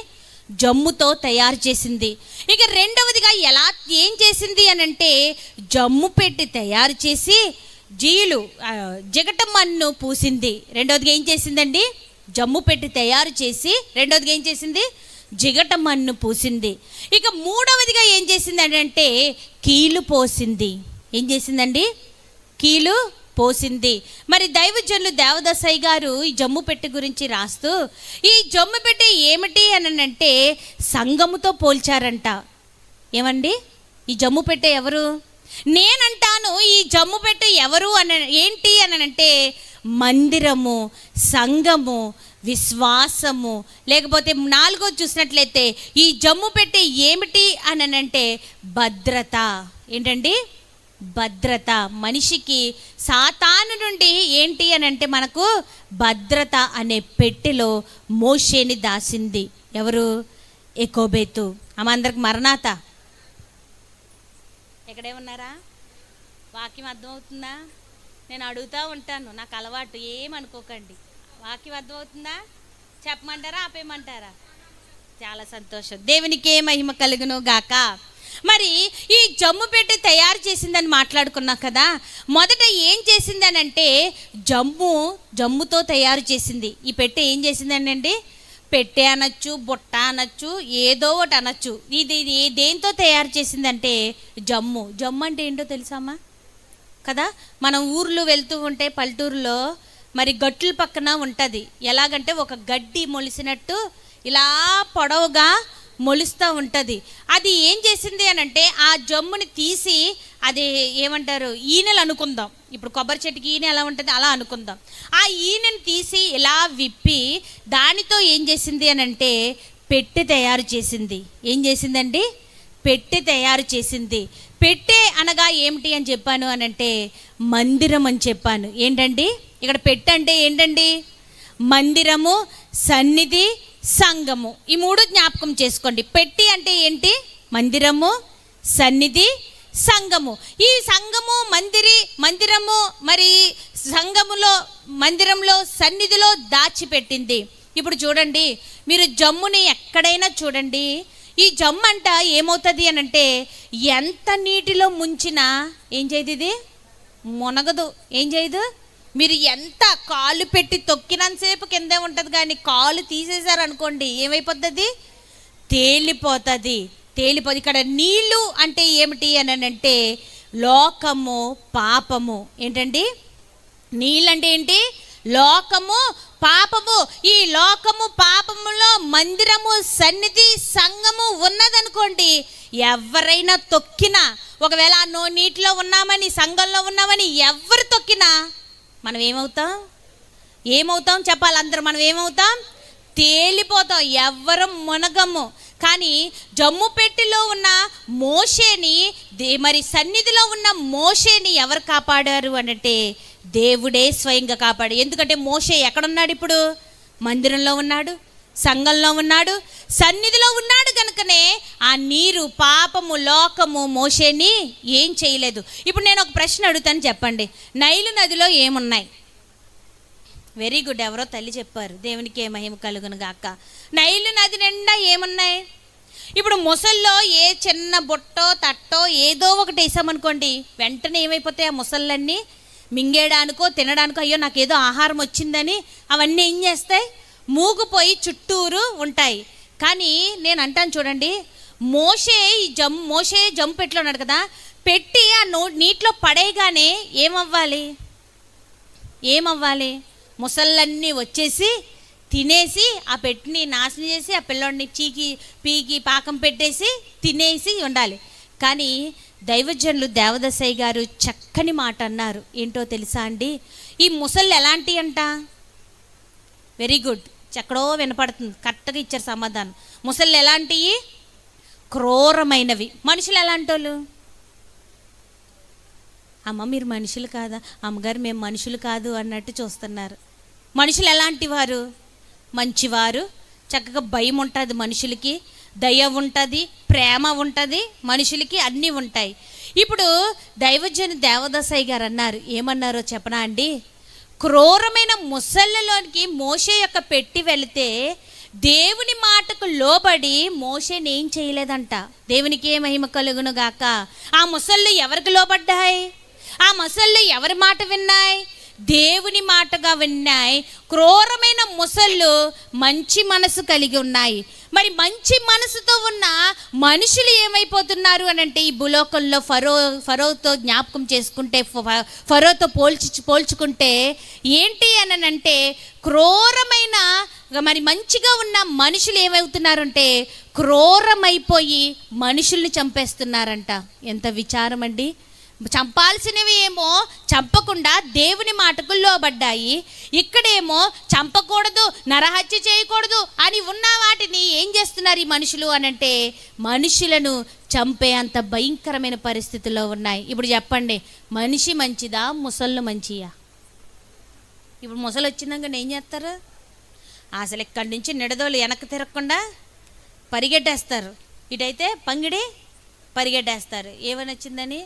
జమ్ముతో తయారు చేసింది. ఇక రెండవదిగా ఏం చేసింది అని అంటే, జమ్ము పెట్టి తయారు చేసి జిగటమన్ను పూసింది. రెండవదిగా ఏం చేసిందండి? జమ్ము పెట్టి తయారు చేసి రెండవదిగా ఏం చేసింది? జిగటమన్ను పూసింది. ఇక మూడవదిగా ఏం చేసింది అంటే కీలు పోసింది. ఏం చేసిందండి? కీలు పోసింది. మరి దైవజనులు దేవదాసయ్య గారు ఈ జమ్ము పెట్టి గురించి రాస్తూ ఈ జమ్ము పెట్టి ఏమిటి అని అంటే సంఘముతో పోల్చారంట. ఏమండి, ఈ జమ్ము పెట్టే ఎవరు? నేనంటాను ఈ జమ్ము పెట్టె ఎవరు అని ఏంటి అని అంటే మందిరము, సంఘము, విశ్వాసము. లేకపోతే 4వ చూసినట్లయితే ఈ జమ్ము పెట్టె ఏమిటి అని అంటే భద్రత. ఏంటండి? భద్రత. మనిషికి సాతాను నుండి ఏంటి అని అంటే మనకు భద్రత అనే పెట్టెలో మోషేని దాసింది. ఎవరు? ఎకోబేతు. ఆమె అందరికి మరణాత. ఎక్కడే ఉన్నారా? వాక్యం అర్థమవుతుందా? నేను అడుగుతూ ఉంటాను, నాకు అలవాటు, ఏమనుకోకండి. వాక్యం అర్థమవుతుందా? చెప్పమంటారా, ఆపేయమంటారా? చాలా సంతోషం. దేవునికే మహిమ కలుగును గాక. మరి ఈ జమ్ము పెట్టి తయారు చేసిందని మాట్లాడుకున్నాం కదా. మొదట ఏం చేసిందనంటే జమ్ముతో తయారు చేసింది. ఈ పెట్టె ఏం చేసిందనండి? పెట్టె అనొచ్చు, బుట్ట అనొచ్చు, ఏదో ఒకటి అనొచ్చు. ఇది దేంతో తయారు చేసిందంటే జమ్ము. జమ్ము అంటే ఏంటో తెలుసామా కదా? మనం ఊర్లు వెళ్తూ ఉంటే పల్లెటూరులో మరి గట్టుల పక్కన ఉంటుంది. ఎలాగంటే ఒక గడ్డి మొలిసినట్టు ఇలా పొడవుగా మొలుస్తూ ఉంటుంది. అది ఏం చేసింది అని అంటే ఆ జమ్ముని తీసి, అది ఏమంటారు, ఈనెలు అనుకుందాం. ఇప్పుడు కొబ్బరి చెట్టుకి ఈనె ఎలా ఉంటుంది అలా అనుకుందాం. ఆ ఈనెని తీసి ఇలా విప్పి దానితో ఏం చేసింది అని అంటే పెట్టె తయారు చేసింది. ఏం చేసిందండి? పెట్టె తయారు చేసింది. పెట్టె అనగా ఏమిటి అని చెప్పాను అని అంటే మందిరం అని చెప్పాను. ఏంటండి ఇక్కడ పెట్టె అంటే ఏంటండి? మందిరము, సన్నిధి, సంఘము. ఈ 3 జ్ఞాపకం చేసుకోండి. పెట్టి అంటే ఏంటి? మందిరము, సన్నిధి, సంఘము. ఈ సంఘము, మందిరము మరి సంఘములో, మందిరంలో, సన్నిధిలో దాచిపెట్టింది. ఇప్పుడు చూడండి, మీరు జమ్ముని ఎక్కడైనా చూడండి, ఈ జమ్ము అంట ఏమవుతుంది అని అంటే ఎంత నీటిలో ముంచినా ఏం చేయదు, ఇది మునగదు. ఏం చేయదు? మీరు ఎంత కాలు పెట్టి తొక్కినంతసేపు కిందే ఉంటుంది, కానీ కాలు తీసేశారనుకోండి ఏమైపోతుంది? తేలిపోతుంది. ఇక్కడ నీళ్ళు అంటే ఏమిటి అని అంటే లోకము, పాపము. ఏంటండి? నీళ్ళంటే ఏంటి? లోకము, పాపము. ఈ లోకము, పాపములో మందిరము, సన్నిధి, సంఘము ఉన్నదనుకోండి, ఎవరైనా తొక్కినా, ఒకవేళ నీటిలో ఉన్నామని, సంఘంలో ఉన్నామని ఎవరు తొక్కినా మనం ఏమవుతాం చెప్పాలి అందరూ? మనం ఏమవుతాం? తేలిపోతాం, ఎవ్వరు మునగము. కానీ జమ్ము పెట్టెలో ఉన్న మోషేని, మరి సన్నిధిలో ఉన్న మోషేని ఎవరు కాపాడారు అంటే దేవుడే స్వయంగా కాపాడు. ఎందుకంటే మోషే ఎక్కడున్నాడు? ఇప్పుడు మందిరంలో ఉన్నాడు, సంఘంలో ఉన్నాడు, సన్నిధిలో ఉన్నాడు. కనుకనే ఆ నీరు, పాపము, లోకము మోషేని ఏం చేయలేదు. ఇప్పుడు నేను ఒక ప్రశ్న అడుగుతాను, చెప్పండి. నైలు నదిలో ఏమున్నాయి? వెరీ గుడ్, ఎవరో తల్లి చెప్పారు. దేవునికి మహిమ కలుగును గాక. నైలు నది నిండా ఏమున్నాయి? ఇప్పుడు ముసల్లో ఏ చిన్న బొట్టో, తట్టో ఏదో ఒకటి వేసామనుకోండి, వెంటనే ఏమైపోతాయి? ఆ ముసళ్ళన్నీ మింగేయడానికో, తినడానికో, అయ్యో నాకేదో ఆహారం వచ్చిందని అవన్నీ ఏం చేస్తాయి? మూగిపోయి చుట్టూరు ఉంటాయి. కానీ నేను అంటాను చూడండి, మోషే జమ్ము పెట్టిలో ఉన్నాడు కదా, పెట్టి ఆ నీటిలో పడేయగానే ఏమవ్వాలి? ముసళ్ళన్నీ వచ్చేసి తినేసి ఆ పెట్టిని నాశనం చేసి ఆ పిల్లోడిని పీకి పాకం పెట్టేసి తినేసి ఉండాలి. కానీ దైవజనులు దేవదాసయ్య గారు చక్కని మాట అన్నారు. ఏంటో తెలుసా అండి? ఈ ముసళ్ళు ఎలాంటి అంట? వెరీ గుడ్, ఎక్కడో వినపడుతుంది, కరెక్ట్గా ఇచ్చారు సమాధానం. ముసళ్ళు ఎలాంటివి? క్రూరమైనవి. మనుషులు ఎలాంటి వాళ్ళు? అమ్మ మీరు మనుషులు కాదా? అమ్మగారు మేము మనుషులు కాదు అన్నట్టు చూస్తున్నారు. మనుషులు ఎలాంటి వారు? మంచివారు. చక్కగా భయం ఉంటుంది మనుషులకి, దయ ఉంటుంది, ప్రేమ ఉంటుంది మనుషులకి, అన్నీ ఉంటాయి. ఇప్పుడు దైవజను దేవదాసయ్య గారు అన్నారు, ఏమన్నారో చెప్పనా అండి? క్రూరమైన ముసళ్ళలోనికి మోషే యొక్క పెట్టి వెళితే దేవుని మాటకు లోబడి మోషేని ఏం చేయలేదంట. దేవునికి మహిమ కలుగును గాక. ఆ ముసళ్ళు ఎవరికి లోబడ్డాయి? ఆ ముసళ్ళు ఎవరి మాట విన్నాయి? దేవుని మాటగా విన్నాయి. క్రూరమైన ముసళ్ళు మంచి మనసు కలిగి ఉన్నాయి. మరి మంచి మనసుతో ఉన్న మనుషులు ఏమైపోతున్నారు అని అంటే, ఈ భూలోకంలో ఫరోతో జ్ఞాపకం చేసుకుంటే, ఫరోతో పోల్చుకుంటే ఏంటి అని అంటే, క్రూరమైన మరి మంచిగా ఉన్న మనుషులు ఏమవుతున్నారంటే క్రూరమైపోయి మనుషుల్ని చంపేస్తున్నారంట. ఎంత విచారం అండి. చంపాల్సినవి ఏమో చంపకుండా దేవుని మాటకు లోబడ్డాయి. ఇక్కడేమో చంపకూడదు, నరహత్య చేయకూడదు అని ఉన్న వాటిని ఏం చేస్తున్నారు ఈ మనుషులు అనంటే, మనుషులను చంపే అంత భయంకరమైన పరిస్థితుల్లో ఉన్నాయి. ఇప్పుడు చెప్పండి, మనిషి మంచిదా, ముసళ్ళు మంచియా? ఇప్పుడు ముసలు వచ్చినాక ఏం చేస్తారు? అసలు ఇక్కడి నుంచి నిడదోలు వెనక్కి తిరగకుండా పరిగెట్టేస్తారు. ఇటైతే పంగిడి పరిగెట్టేస్తారు ఏమని వచ్చిందని.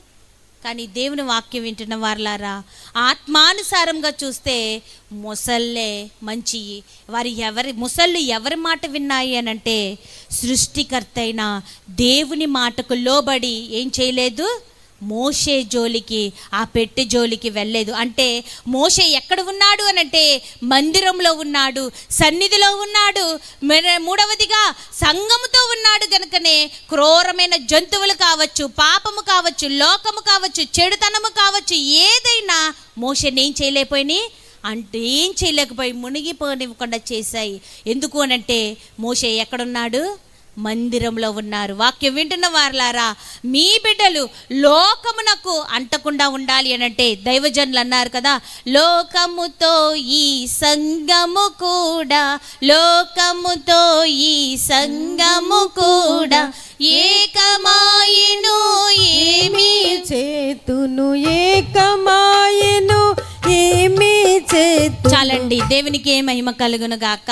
కానీ దేవుని వాక్యం వింటున్న వారలారా, ఆత్మానుసారంగా చూస్తే ముసళ్ళే మంచి. ముసళ్ళు ఎవరి మాట విన్నాయి అనంటే, సృష్టికర్త అయిన దేవుని మాటకు లోబడి ఏం చేయలేదు, మోషే జోలికి, ఆ పెట్టె జోలికి వెళ్ళలేదు. అంటే మోషే ఎక్కడ ఉన్నాడు అనంటే మందిరంలో ఉన్నాడు, సన్నిధిలో ఉన్నాడు, మూడవదిగా సంఘముతో ఉన్నాడు. కనుకనే క్రూరమైన జంతువులు కావచ్చు, పాపము కావచ్చు, లోకము కావచ్చు, చెడుతనము కావచ్చు, ఏదైనా మోషేని ఏం చేయలేకపోయినాయి అంటే ఏం చేయలేకపోయి మునిగిపోనివ్వకుండా చేశాయి. ఎందుకు అనంటే మోషే ఎక్కడున్నాడు, మందిరంలో ఉన్నారు. వాక్యం వింటున్న వారలారా, మీ బిడ్డలు లోకమునకు అంటకుండా ఉండాలి అనంటే, దైవజనులు అన్నారు కదా, లోకముతో ఈ సంఘము కూడా, లోకముతో ఈ సంఘము కూడా ఏకమాయను, ఏమి చేతును ఏకమాయను, ఏమి చేతు. చాలండి, దేవునికి ఏ మహిమ కలుగును గాక.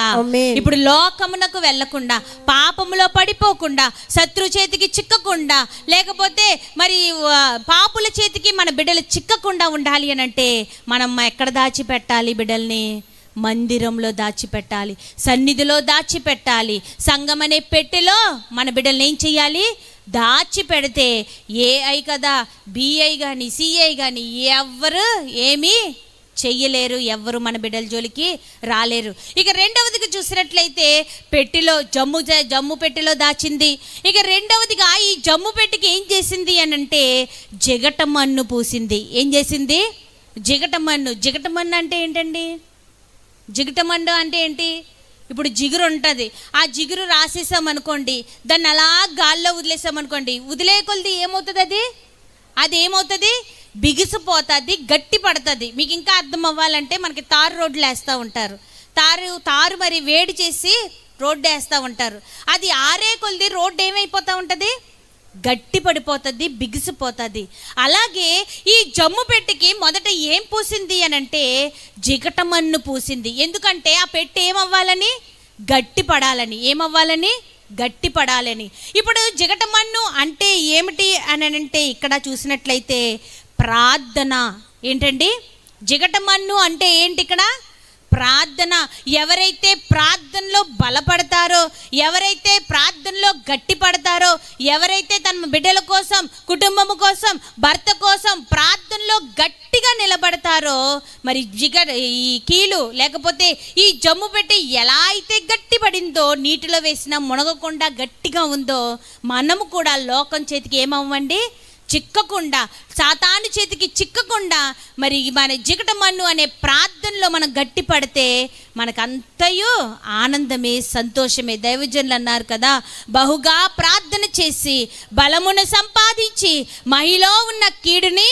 ఇప్పుడు లోకమునకు వెళ్ళకుండా, పాపములో పడిపోకుండా, శత్రు చేతికి చిక్కకుండా, లేకపోతే మరి పాపుల చేతికి మన బిడ్డలు చిక్కకుండా ఉండాలి అని అంటే, మనం ఎక్కడ దాచిపెట్టాలి బిడ్డల్ని? మందిరంలో దాచిపెట్టాలి, సన్నిధిలో దాచిపెట్టాలి. సంఘం అనే పెట్టెలో మన బిడ్డల్ని ఏం చెయ్యాలి, దాచిపెడితే ఏఐ కదా, బిఐ కానీ సిఐ కానీ ఎవ్వరు ఏమీ చెయ్యలేరు, ఎవ్వరు మన బిడ్డల జోలికి రాలేరు. ఇక రెండవదిగా చూసినట్లయితే పెట్టెలో జమ్ము పెట్టెలో దాచింది. ఇక రెండవదిగా ఈ జమ్ము పెట్టెకి ఏం చేసింది అని అంటే, జిగటమన్ను పూసింది. ఏం చేసింది? జిగటమన్ను. జిగటమన్ను అంటే ఏంటండి? జిగటమన్ను అంటే ఏంటి? ఇప్పుడు జిగురు ఉంటుంది, ఆ జిగురు రాసేసామనుకోండి, దాన్ని అలా గాల్లో వదిలేసామనుకోండి, వదిలే కొలది ఏమవుతుంది? అది ఏమవుతుంది? బిగిసిపోతుంది, గట్టి పడుతుంది. మీకు ఇంకా అర్థం అవ్వాలంటే, మనకి తారు రోడ్లు వేస్తూ ఉంటారు, తారు మరి వేడి చేసి రోడ్డు వేస్తూ ఉంటారు. అది ఆరే కొలది రోడ్డు ఏమైపోతూ ఉంటుంది? గట్టి పడిపోతుంది, బిగిసిపోతుంది. అలాగే ఈ జమ్ము పెట్టెకి మొదట ఏం పూసింది అని అంటే, జిగటమన్ను పూసింది. ఎందుకంటే ఆ పెట్టె ఏమవ్వాలని? గట్టి పడాలని. ఏమవ్వాలని? గట్టి పడాలని. ఇప్పుడు జిగటమన్ను అంటే ఏమిటి అని అంటే, ఇక్కడ చూసినట్లయితే ప్రార్థన. ఏంటండి జిగటమన్ను అంటే ఏంటి? ఇక్కడ ప్రార్థన. ఎవరైతే ప్రార్థనలో బలపడతారో, ఎవరైతే ప్రార్థనలో గట్టి పడతారో, ఎవరైతే తన బిడ్డల కోసం, కుటుంబము కోసం, భర్త కోసం ప్రార్థనలో గట్టిగా నిలబడతారో, మరి ఈ కీలు లేకపోతే ఈ జమ్ము పెట్టి ఎలా అయితే గట్టి పడిందో, నీటిలో వేసినా మునగకుండా గట్టిగా ఉందో, మనము కూడా లోకం చేతికి ఏమవ్వండి, చిక్కకుండా, సాతాను చేతికి చిక్కకుండా, మరి మన జిగటమన్ను అనే ప్రార్థనలో మనం గట్టి పడితే మనకంతయు ఆనందమే, సంతోషమే. దైవజనులు అన్నారు కదా, బహుగా ప్రార్థన చేసి బలమును సంపాదించి మహిలో ఉన్న కీడుని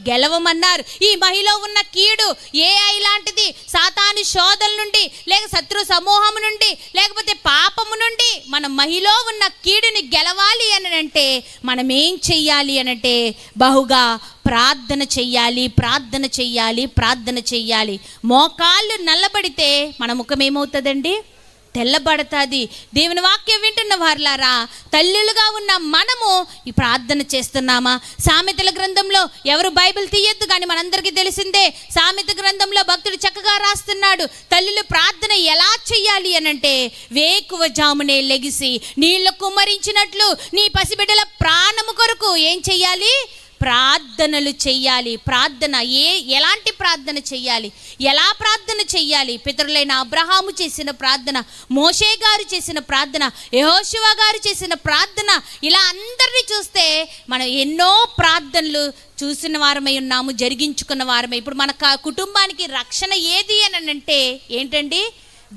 గెలవమన్నారు. ఈ మహిలో ఉన్న కీడు ఏఐ లాంటిది, సాతాను శోధల నుండి, లేక శత్రు సమూహం నుండి, లేకపోతే పాపము నుండి మన మహిలో ఉన్న కీడుని గెలవాలి అని అంటే మనం ఏం చెయ్యాలి అనంటే, బహుగా ప్రార్థన చెయ్యాలి, ప్రార్థన చెయ్యాలి, ప్రార్థన చెయ్యాలి. మోకాళ్ళు నల్లబడితే మన ముఖం ఏమవుతుందండి? తెల్లబడుతుంది. దేవుని వాక్యం వింటున్న వారులారా, తల్లులుగా ఉన్న మనము ఈ ప్రార్థన చేస్తున్నామా? సామెతల గ్రంథంలో, ఎవరు బైబిల్ తీయొద్దు కానీ మనందరికీ తెలిసిందే, సామెత గ్రంథంలో భక్తుడు చక్కగా రాస్తున్నాడు, తల్లులు ప్రార్థన ఎలా చెయ్యాలి అనంటే, వేకువ జామునే లెగిసి నీళ్లు కుమ్మరించినట్లు నీ పసిబిడ్డల ప్రాణము కొరకు ఏం చెయ్యాలి? ప్రార్థనలు చెయ్యాలి. ప్రార్థన ఎలాంటి ప్రార్థన చెయ్యాలి, ఎలా ప్రార్థన చెయ్యాలి? పితరులైన అబ్రహాము చేసిన ప్రార్థన, మోషే గారు చేసిన ప్రార్థన, యెహోషువ గారు చేసిన ప్రార్థన, ఇలా అందరినీ చూస్తే మనం ఎన్నో ప్రార్థనలు చూసిన వారమై ఉన్నాము, జరిగించుకున్న వారమై. ఇప్పుడు మన కుటుంబానికి రక్షణ ఏది అని అంటే ఏంటండి?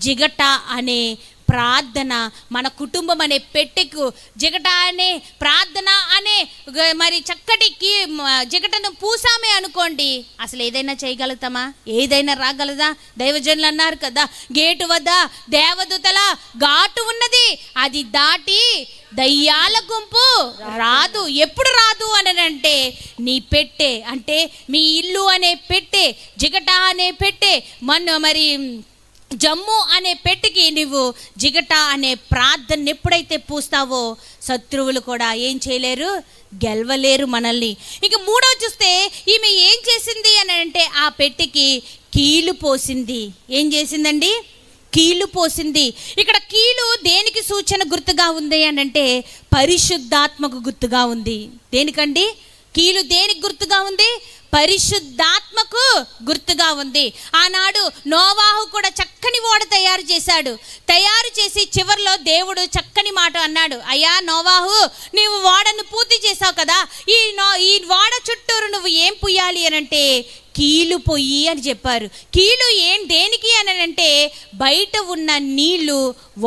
జిగట అనే ప్రార్థన. మన కుటుంబం అనే పెట్టెకు జిగట అనే ప్రార్థన అనే మరి చక్కటి జిగటను పూసామే అనుకోండి, అసలు ఏదైనా చేయగలుగుతామా? ఏదైనా రాగలదా? దైవజనులు అన్నారు కదా, గేటు వద్ద దేవదూతల ఘాటు ఉన్నది, అది దాటి దయ్యాల గుంపు రాదు. ఎప్పుడు రాదు అని అంటే, నీ పెట్టె అంటే మీ ఇల్లు అనే పెట్టె, జిగట అనే పెట్టె, మరి జమ్ము అనే పెట్టికి నువ్వు జిగట అనే ప్రార్థన ఎప్పుడైతే పూస్తావో శత్రువులు కూడా ఏం చేయలేరు, గెలవలేరు మనల్ని. ఇక మూడవ చూస్తే ఈమె ఏం చేసింది అని అంటే, ఆ పెట్టికి కీలు పోసింది. ఏం చేసిందండి? కీలు పోసింది. ఇక్కడ కీలు దేనికి సూచన గుర్తుగా ఉంది అని అంటే, పరిశుద్ధాత్మకు గుర్తుగా ఉంది. దేనికండి కీలు? దేనికి గుర్తుగా ఉంది? పరిశుద్ధాత్మకు గుర్తుగా ఉంది. ఆనాడు నోవాహు కూడా చక్కని ఓడ తయారు చేశాడు. తయారు చేసి చివరిలో దేవుడు చక్కని మాట అన్నాడు, అయ్యా నోవాహు, నీవు ఓడను పూర్తి చేసావు కదా, ఈ ఓడ చుట్టూరు నువ్వు ఏం పుయ్యాలి అని అంటే కీలు పొయ్యి అని చెప్పారు. కీలు దేనికి అని అంటే, బయట ఉన్న నీళ్లు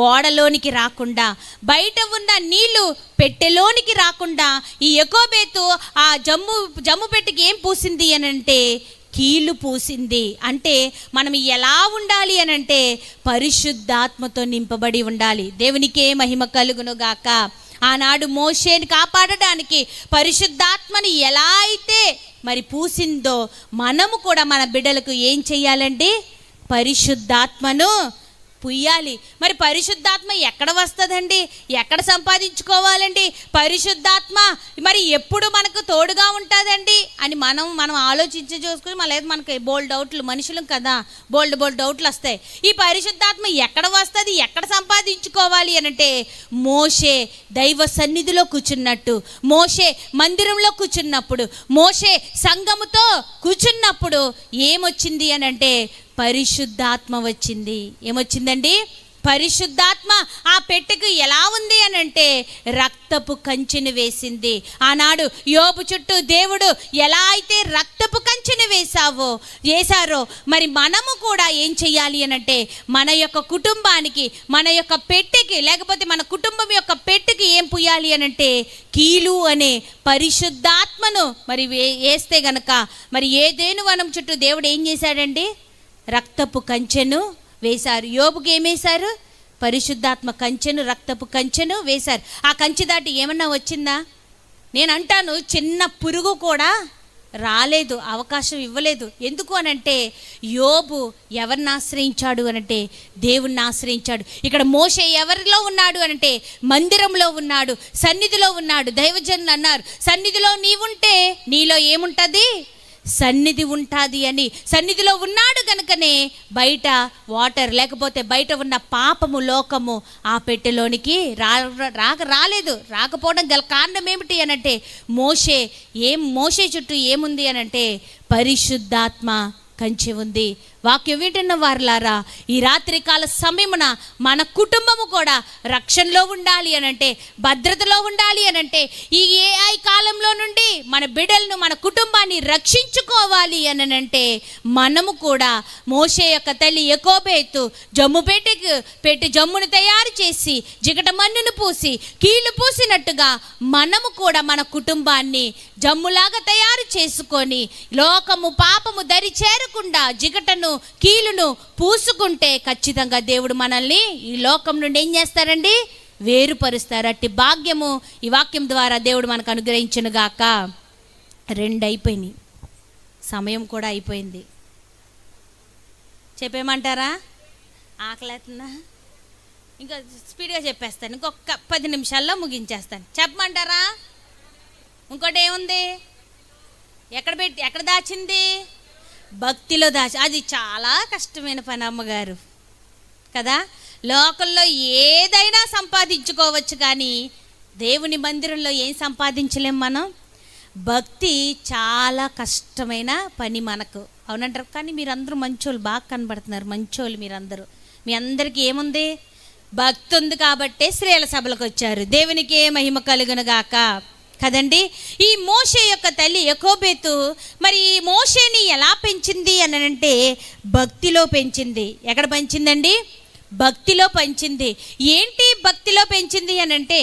ఓడలోనికి రాకుండా, బయట ఉన్న నీళ్లు పెట్టెలోనికి రాకుండా ఈ యెకోబేతు ఆ జమ్ము పెట్టెకి ఏం పూసింది అని అంటే కీలు పూసింది. అంటే మనం ఎలా ఉండాలి అని అంటే పరిశుద్ధాత్మతో నింపబడి ఉండాలి. దేవునికే మహిమ కలుగును గాక. ఆనాడు మోషేని కాపాడడానికి పరిశుద్ధాత్మని ఎలా అయితే మరి పూసిందో, మనము కూడా మన బిడ్డలకు ఏం చెయ్యాలండి? పరిశుద్ధాత్మను పుయ్యాలి. మరి పరిశుద్ధాత్మ ఎక్కడ వస్తుందండి? ఎక్కడ సంపాదించుకోవాలండి పరిశుద్ధాత్మ? మరి ఎప్పుడు మనకు తోడుగా ఉంటుందండి అని మనం ఆలోచించి చూసుకుని, మళ్ళీ మనకి బోల్డ్ డౌట్లు, మనుషులం కదా, బోల్డ్ డౌట్లు వస్తాయి. ఈ పరిశుద్ధాత్మ ఎక్కడ వస్తుంది, ఎక్కడ సంపాదించుకోవాలి అని అంటే, మోషే దైవ సన్నిధిలో కూర్చున్నట్టు, మోషే మందిరంలో కూర్చున్నప్పుడు, మోషే సంఘముతో కూర్చున్నప్పుడు ఏమొచ్చింది అని అంటే పరిశుద్ధాత్మ వచ్చింది. ఏమొచ్చిందండి? పరిశుద్ధాత్మ ఆ పెట్టెకు ఎలా ఉంది అని అంటే రక్తపు కంచెను వేసింది. ఆనాడు యోబు చుట్టూ దేవుడు ఎలా అయితే రక్తపు కంచెను వేశారో మరి మనము కూడా ఏం చెయ్యాలి అని అంటే, మన యొక్క కుటుంబానికి, మన యొక్క పెట్టెకి, లేకపోతే మన కుటుంబం యొక్క పెట్టెకి ఏం పుయ్యాలి అని అంటే కీలు అనే పరిశుద్ధాత్మను మరి వేస్తే గనక, మరి ఏదేను వనం చుట్టూ దేవుడు ఏం చేశాడండి? రక్తపు కంచెను వేశారు. యోబుకి ఏం వేశారు? పరిశుద్ధాత్మ కంచెను, రక్తపు కంచెను వేశారు. ఆ కంచె దాటి ఏమన్నా వచ్చిందా? నేను అంటాను, చిన్న పురుగు కూడా రాలేదు, అవకాశం ఇవ్వలేదు. ఎందుకు అనంటే యోబు ఎవరిని ఆశ్రయించాడు అనంటే దేవుణ్ణి ఆశ్రయించాడు. ఇక్కడ మోషే ఎవరిలో ఉన్నాడు అనంటే మందిరంలో ఉన్నాడు, సన్నిధిలో ఉన్నాడు. దైవజనులు అన్నారు, సన్నిధిలో నీవుంటే నీలో ఏముంటుంది? సన్నిధి ఉంటుంది అని. సన్నిధిలో ఉన్నాడు కనుకనే బయట వాటర్, లేకపోతే బయట ఉన్న పాపము, లోకము ఆ పెట్టెలోనికి రాలేదు. రాకపోవడం గల కారణం ఏమిటి అనంటే, మోషే చుట్టూ ఏముంది అనంటే పరిశుద్ధాత్మ కంచె ఉంది. వాక్యం వింటున్న వారులారా, ఈ రాత్రికాల సమయమున మన కుటుంబము కూడా రక్షణలో ఉండాలి అనంటే, భద్రతలో ఉండాలి అనంటే, ఈ ఏఐ కాలంలో నుండి మన బిడ్డలను, మన కుటుంబాన్ని రక్షించుకోవాలి అనంటే, మనము కూడా మోషే యొక్క తల్లి యెకోబేతు పెట్టి జమ్మును తయారు చేసి జిగట మన్నును పూసి కీలు పూసినట్టుగా మనము కూడా మన కుటుంబాన్ని జమ్ములాగా తయారు చేసుకొని, లోకము పాపము దరి చేరకుండా జిగటను కీలును పూసుకుంటే ఖచ్చితంగా దేవుడు మనల్ని ఈ లోకం నుండి ఏం చేస్తారండి? వేరుపరుస్తారు. అట్టి భాగ్యము ఈ వాక్యం ద్వారా దేవుడు మనకు అనుగ్రహించునుగాక. 2 అయిపోయినాయి, సమయం కూడా అయిపోయింది. చెప్పేమంటారా? ఆకలేతుందా? ఇంకా స్పీడ్గా చెప్పేస్తాను, ఇంకొక 10 నిమిషాల్లో ముగించేస్తాను. చెప్పమంటారా? ఇంకోటి ఏముంది? ఎక్కడ దాచింది? భక్తిలో దాచి. అది చాలా కష్టమైన పని అమ్మగారు కదా. లోకంలో ఏదైనా సంపాదించుకోవచ్చు, కానీ దేవుని మందిరంలో ఏం సంపాదించలేం మనం? భక్తి చాలా కష్టమైన పని మనకు, అవునంటారు. కానీ మీరందరూ మంచోళ్ళు, బాగా కనబడుతున్నారు, మంచోళ్ళు మీరందరూ. మీ అందరికీ ఏముంది? భక్తి ఉంది కాబట్టే స్త్రీల సభలకు వచ్చారు. దేవునికే మహిమ కలుగును గాక, కదండి. ఈ మోషే యొక్క తల్లి యకోబేతు మరి ఈ మోషేని ఎలా పెంచింది అని అంటే భక్తిలో పెంచింది. ఎక్కడ పెంచిందండి? భక్తిలో పెంచింది. ఏంటి భక్తిలో పెంచింది అని అంటే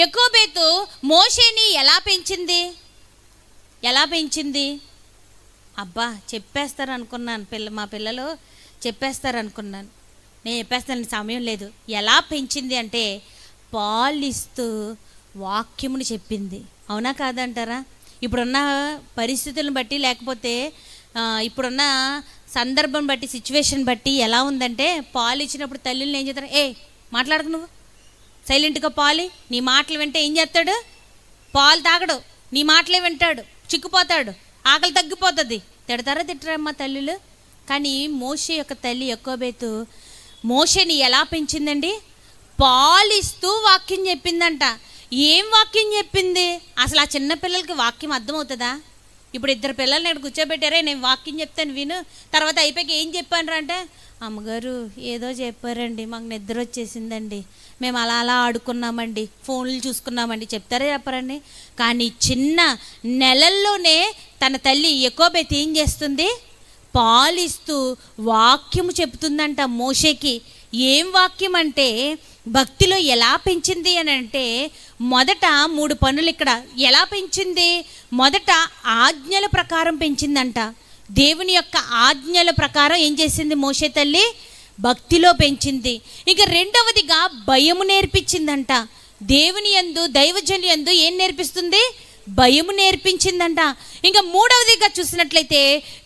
యకోబేతు మోషేని ఎలా పెంచింది? ఎలా పెంచింది? అబ్బా చెప్పేస్తారు అనుకున్నాను, మా పిల్లలు చెప్పేస్తారు అనుకున్నాను. నేను చెప్పేస్తాను, సమయం లేదు. ఎలా పెంచింది అంటే పాలిస్తూ వాక్యమును చెప్పింది. అవునా కాదంటారా? ఇప్పుడున్న పరిస్థితులను బట్టి, లేకపోతే ఇప్పుడున్న సందర్భం బట్టి, సిచ్యువేషన్ బట్టి ఎలా ఉందంటే పాలు ఇచ్చినప్పుడు తల్లుల్ని ఏం చేస్తారు? మాట్లాడకు, నువ్వు సైలెంట్గా పాలి. నీ మాటలు వింటే ఏం చేస్తాడు? పాలు తాగడు, నీ మాటలే వింటాడు, చిక్కుపోతాడు, ఆకలి తగ్గిపోతుంది. తిడతారా తిట్టరమ్మా తల్లులు? కానీ మోషే యొక్క తల్లి యకోబేతు మోషేని ఎలా పెంచిందండి? పాలిస్తూ వాక్యం చెప్పిందంట. ఏం వాక్యం చెప్పింది? అసలు ఆ చిన్న పిల్లలకి వాక్యం అర్థమవుతుందా? ఇప్పుడు ఇద్దరు పిల్లల్ని ఇక్కడ కూర్చోబెట్టారే, నేను వాక్యం చెప్తాను విను, తర్వాత అయిపోయాక ఏం చెప్పాను అంటే, అమ్మగారు ఏదో చెప్పారండి, మాకు నిద్ర వచ్చేసిందండి, మేము అలా అలా ఆడుకున్నామండి, ఫోన్లు చూసుకున్నామండి, చెప్తారా చెప్పరండి? కానీ చిన్న నెలల్లోనే తన తల్లి యకోబేతు ఏం చేస్తుంది? పాలిస్తూ వాక్యము చెప్తుందంట మోషేకి. ఏం వాక్యం అంటే భక్తిలో ఎలా పెంచింది అని అంటే మొదట 3 పనులు ఇక్కడ ఎలా పెంచింది? మొదట ఆజ్ఞల ప్రకారం పెంచిందంట. దేవుని యొక్క ఆజ్ఞల ప్రకారం ఏం చేసింది మోషే తల్లి? భక్తిలో పెంచింది. ఇక రెండవదిగా భయము నేర్పించిందంట. దేవుని యందు, దైవజనుని యందు ఏం నేర్పిస్తుంది? భయము నేర్పించిందంట. ఇంకా మూడవదిగా చూసినట్లయితే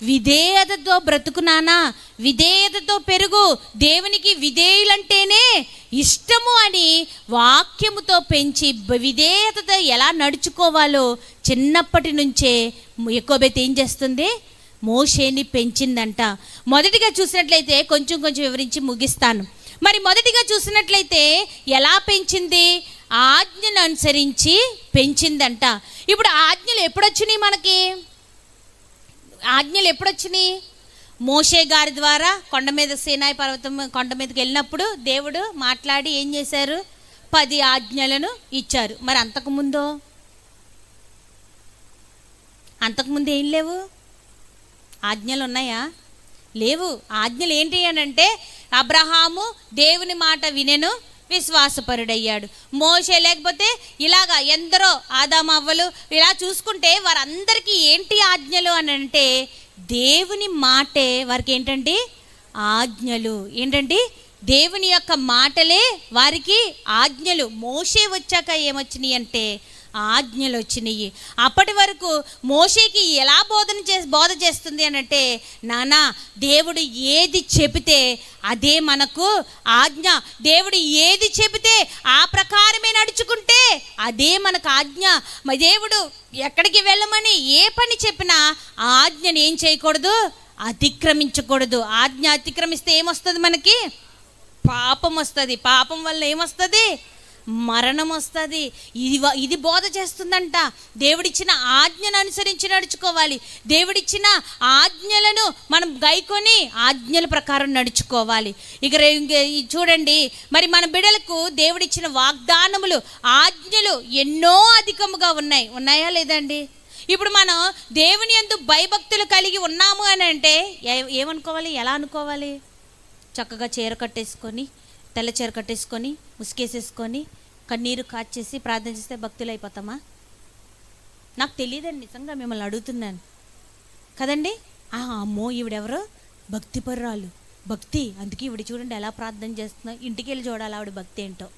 విధేయతతో బ్రతుకునానా, విధేయతతో పెరుగు, దేవునికి విధేయులంటేనే ఇష్టము అని వాక్యముతో పెంచి విధేయతతో ఎలా నడుచుకోవాలో చిన్నప్పటి నుంచే యకోబేతు ఏం చేస్తుంది? మోషేని పెంచిందంట. మొదటిగా చూసినట్లయితే కొంచెం వివరించి ముగిస్తాను. మరి మొదటిగా చూసినట్లయితే ఎలా పెంచింది? ఆజ్ఞను అనుసరించి పెంచిందంట. ఇప్పుడు ఆజ్ఞలు ఎప్పుడొచ్చినాయి మనకి? ఆజ్ఞలు ఎప్పుడొచ్చినాయి? మోషే గారి ద్వారా కొండ మీద, సీనాయి పర్వతం కొండ మీదకి వెళ్ళినప్పుడు దేవుడు మాట్లాడి ఏం చేశారు? 10 ఆజ్ఞలను ఇచ్చారు. మరి అంతకుముందు ఏం లేవు? ఆజ్ఞలు ఉన్నాయా? లేవు. ఆజ్ఞలు ఏంటి అని అంటే అబ్రహాము దేవుని మాట వినెను, విశ్వాసపరుడయ్యాడు. మోషే లేకపోతే ఇలాగా ఎందరో ఆదామవ్వలు ఇలా చూసుకుంటే వారందరికీ ఏంటి ఆజ్ఞలు అని అంటే దేవుని మాటే వారికి ఏంటండి? ఆజ్ఞలు. ఏంటండి? దేవుని యొక్క మాటలే వారికి ఆజ్ఞలు. మోషే వచ్చాక ఏమొచ్చినాయి అంటే ఆజ్ఞలు వచ్చినాయి. అప్పటి వరకు మోషేకి ఎలా బోధ చేస్తుంది అని అంటే, నానా దేవుడు ఏది చెబితే అదే మనకు ఆజ్ఞ, దేవుడు ఏది చెబితే ఆ ప్రకారమే నడుచుకుంటే అదే మనకు ఆజ్ఞ. మరి దేవుడు ఎక్కడికి వెళ్ళమని ఏ పని చెప్పినా ఆ ఆజ్ఞను ఏం చేయకూడదు? అతిక్రమించకూడదు. ఆజ్ఞ అతిక్రమిస్తే ఏమొస్తుంది? మనకి పాపం వస్తుంది. పాపం వల్ల ఏమొస్తుంది? మరణం వస్తుంది. ఇది బోధ చేస్తుందంట. దేవుడిచ్చిన ఆజ్ఞను అనుసరించి నడుచుకోవాలి. దేవుడిచ్చిన ఆజ్ఞలను మనం గైకొని ఆజ్ఞల ప్రకారం నడుచుకోవాలి. ఇక చూడండి, మరి మన బిడ్డలకు దేవుడిచ్చిన వాగ్దానములు, ఆజ్ఞలు ఎన్నో అధికముగా ఉన్నాయా లేదండి? ఇప్పుడు మనం దేవుని యందు భయభక్తులు కలిగి ఉన్నాము అని అంటే ఏమనుకోవాలి? ఎలా అనుకోవాలి? చక్కగా చీర కట్టేసుకొని, తెల్ల చీర కట్టేసుకొని, ముసుకేసేసుకొని, కన్నీరు కాచేసి ప్రార్థన చేస్తే భక్తులు అయిపోతామా? నాకు తెలియదండి, నిజంగా మిమ్మల్ని అడుగుతున్నాను కదండి. అమ్మో ఈవిడెవరో భక్తిపరురాలు, భక్తి, అందుకే ఈవిడ చూడండి ఎలా ప్రార్థన చేస్తుందో, ఇంటికి వెళ్ళి చూడాలి ఆవిడ భక్తి ఏంటో.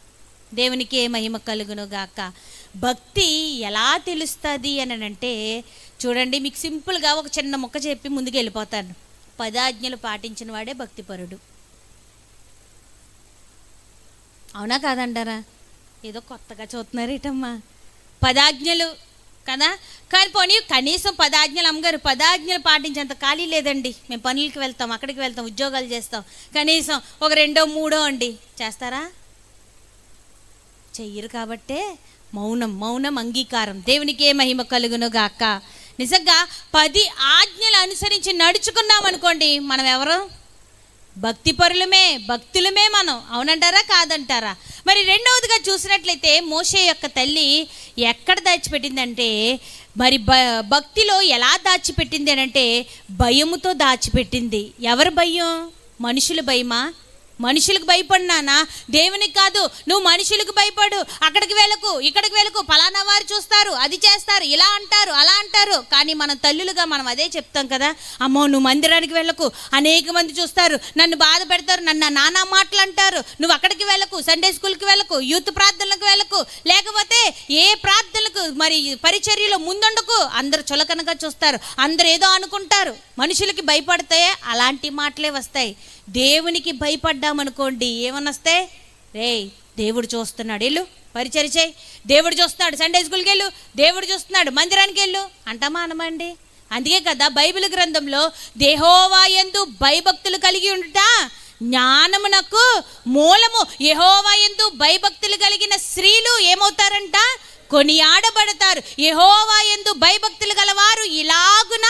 దేవునికి మహిమ కలుగును గాక. భక్తి ఎలా తెలుస్తుంది అని అంటే చూడండి, మీకు సింపుల్గా ఒక చిన్న ముక్క చెప్పి ముందుకు వెళ్ళిపోతాను. 10 ఆజ్ఞలు పాటించిన వాడే భక్తిపరుడు. అవునా కాదంటారా? ఏదో కొత్తగా చూస్తున్నారు ఏటమ్మా. 10 ఆజ్ఞలు కదా, కానీ పోనీ కనీసం 10 ఆజ్ఞలు, అమ్మగారు 10 ఆజ్ఞలు పాటించేంత ఖాళీ లేదండి. మేము పనులకి వెళ్తాం, అక్కడికి వెళ్తాం, ఉద్యోగాలు చేస్తాం, కనీసం ఒక 2, 3 అండి చేస్తారా? చెయ్యరు కాబట్టే మౌనం అంగీకారం. దేవునికే మహిమ కలుగును గాక. నిజంగా 10 ఆజ్ఞలు అనుసరించి నడుచుకున్నాం అనుకోండి, మనం ఎవరు? భక్తులమే మనం. అవునంటారా కాదంటారా? మరి రెండవదిగా చూసినట్లయితే మోషే యొక్క తల్లి ఎక్కడ దాచిపెట్టిందంటే, మరి భక్తిలో ఎలా దాచిపెట్టింది అంటే భయముతో దాచిపెట్టింది. ఎవరు భయం? మనుషుల భయమా? మనుషులకు భయపడినానా? దేవునికి కాదు. నువ్వు మనుషులకు భయపడు, అక్కడికి వెళ్ళకు, ఇక్కడికి వెళ్ళకు, ఫలానా వారు చూస్తారు, అది చేస్తారు, ఇలా అంటారు, అలా అంటారు. కానీ మనం తల్లులుగా మనం అదే చెప్తాం కదా, అమ్మో నువ్వు మందిరానికి వెళ్ళకు, అనేక మంది చూస్తారు, నన్ను బాధ పెడతారు, నన్ను నానా మాటలు అంటారు, నువ్వు అక్కడికి వెళ్ళకు, సండే స్కూల్కి వెళ్ళకు, యూత్ ప్రార్థనలకు వెళ్ళకు, లేకపోతే ఏ ప్రార్థనలకు మరి పరిచర్యలో ముందుండకు, అందరు చులకనగా చూస్తారు, అందరు ఏదో అనుకుంటారు. మనుషులకి భయపడితే అలాంటి మాటలే వస్తాయి. దేవునికి భయపడ్డామనుకోండి ఏమనొస్తాయి? రే దేవుడు చూస్తున్నాడు, వెళ్ళు పరిచర్య చేయి, దేవుడు చూస్తున్నాడు, సండే స్కూల్కి వెళ్ళు, దేవుడు చూస్తున్నాడు, మందిరానికి వెళ్ళు అంటామా అనమండి? అందుకే కదా బైబిల్ గ్రంథంలో యెహోవా యందు భయభక్తులు కలిగి ఉండుట జ్ఞానమునకు మూలము. యెహోవా యందు భయభక్తులు కలిగిన స్త్రీలు ఏమవుతారంట? కొనియాడబడతారు. యెహోవా యందు భయభక్తులు గలవారు ఇలాగున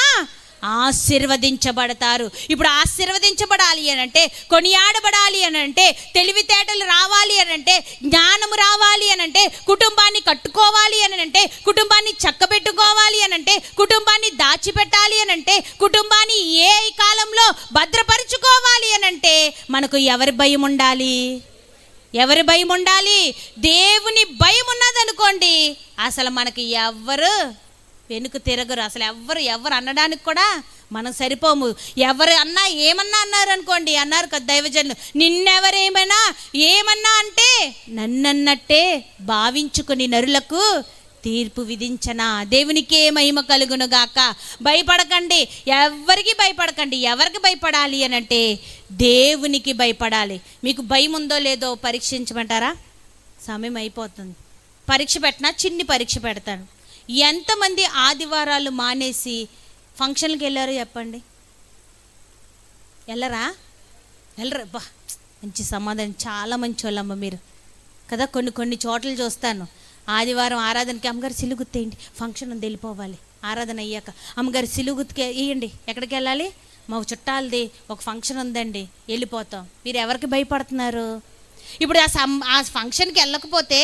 ఆశీర్వదించబడతారు. ఇప్పుడు ఆశీర్వదించబడాలి అని అంటే, కొనియాడబడాలి అని అంటే, తెలివితేటలు రావాలి అని అంటే, జ్ఞానము రావాలి అని అంటే, కుటుంబాన్ని కట్టుకోవాలి అని అంటే, కుటుంబాన్ని చక్కబెట్టుకోవాలి అని అంటే, కుటుంబాన్ని దాచిపెట్టాలి అని అంటే, కుటుంబాన్ని ఏ కాలంలో భద్రపరుచుకోవాలి అని అంటే మనకు ఎవరి భయం ఉండాలి? ఎవరి భయం ఉండాలి? దేవుని భయం ఉన్నదనుకోండి, అసలు మనకి ఎవరు వెనుక తిరగరు. అసలు ఎవరు అనడానికి కూడా మనం సరిపోము. ఎవరు అన్నా ఏమన్నా అన్నారు అనుకోండి, అన్నారు కదా దైవజనులు, నిన్నెవరేమైనా ఏమన్నా అంటే నన్నన్నట్టే భావించుకుని నరులకు తీర్పు విధించనా. దేవునికే మహిమ కలుగును గాక. భయపడకండి, ఎవరికి భయపడకండి. ఎవరికి భయపడాలి అని అంటే దేవునికి భయపడాలి. మీకు భయం ఉందో లేదో పరీక్షించమంటారా? సమయం అయిపోతుంది. పరీక్ష పెట్టినా చిన్ని పరీక్ష పెడతాను. ఎంతమంది ఆదివారాలు మానేసి ఫంక్షన్కి వెళ్ళారు చెప్పండి? వెళ్ళరా? బా మంచి సమాధానం, చాలా మంచి వాళ్ళమ్మ మీరు కదా. కొన్ని చోట్ల చూస్తాను, ఆదివారం ఆరాధనకి అమ్మగారు సిలుగుత్తేయండి, ఫంక్షన్ ఉంది వెళ్ళిపోవాలి, ఆరాధన అయ్యాక అమ్మగారు సిలుగుత్తికి వేయండి, ఎక్కడికి వెళ్ళాలి? మా చుట్టాలది ఒక ఫంక్షన్ ఉందండి, వెళ్ళిపోతాం. మీరు ఎవరికి భయపడుతున్నారు? ఇప్పుడు ఆ ఫంక్షన్కి వెళ్ళకపోతే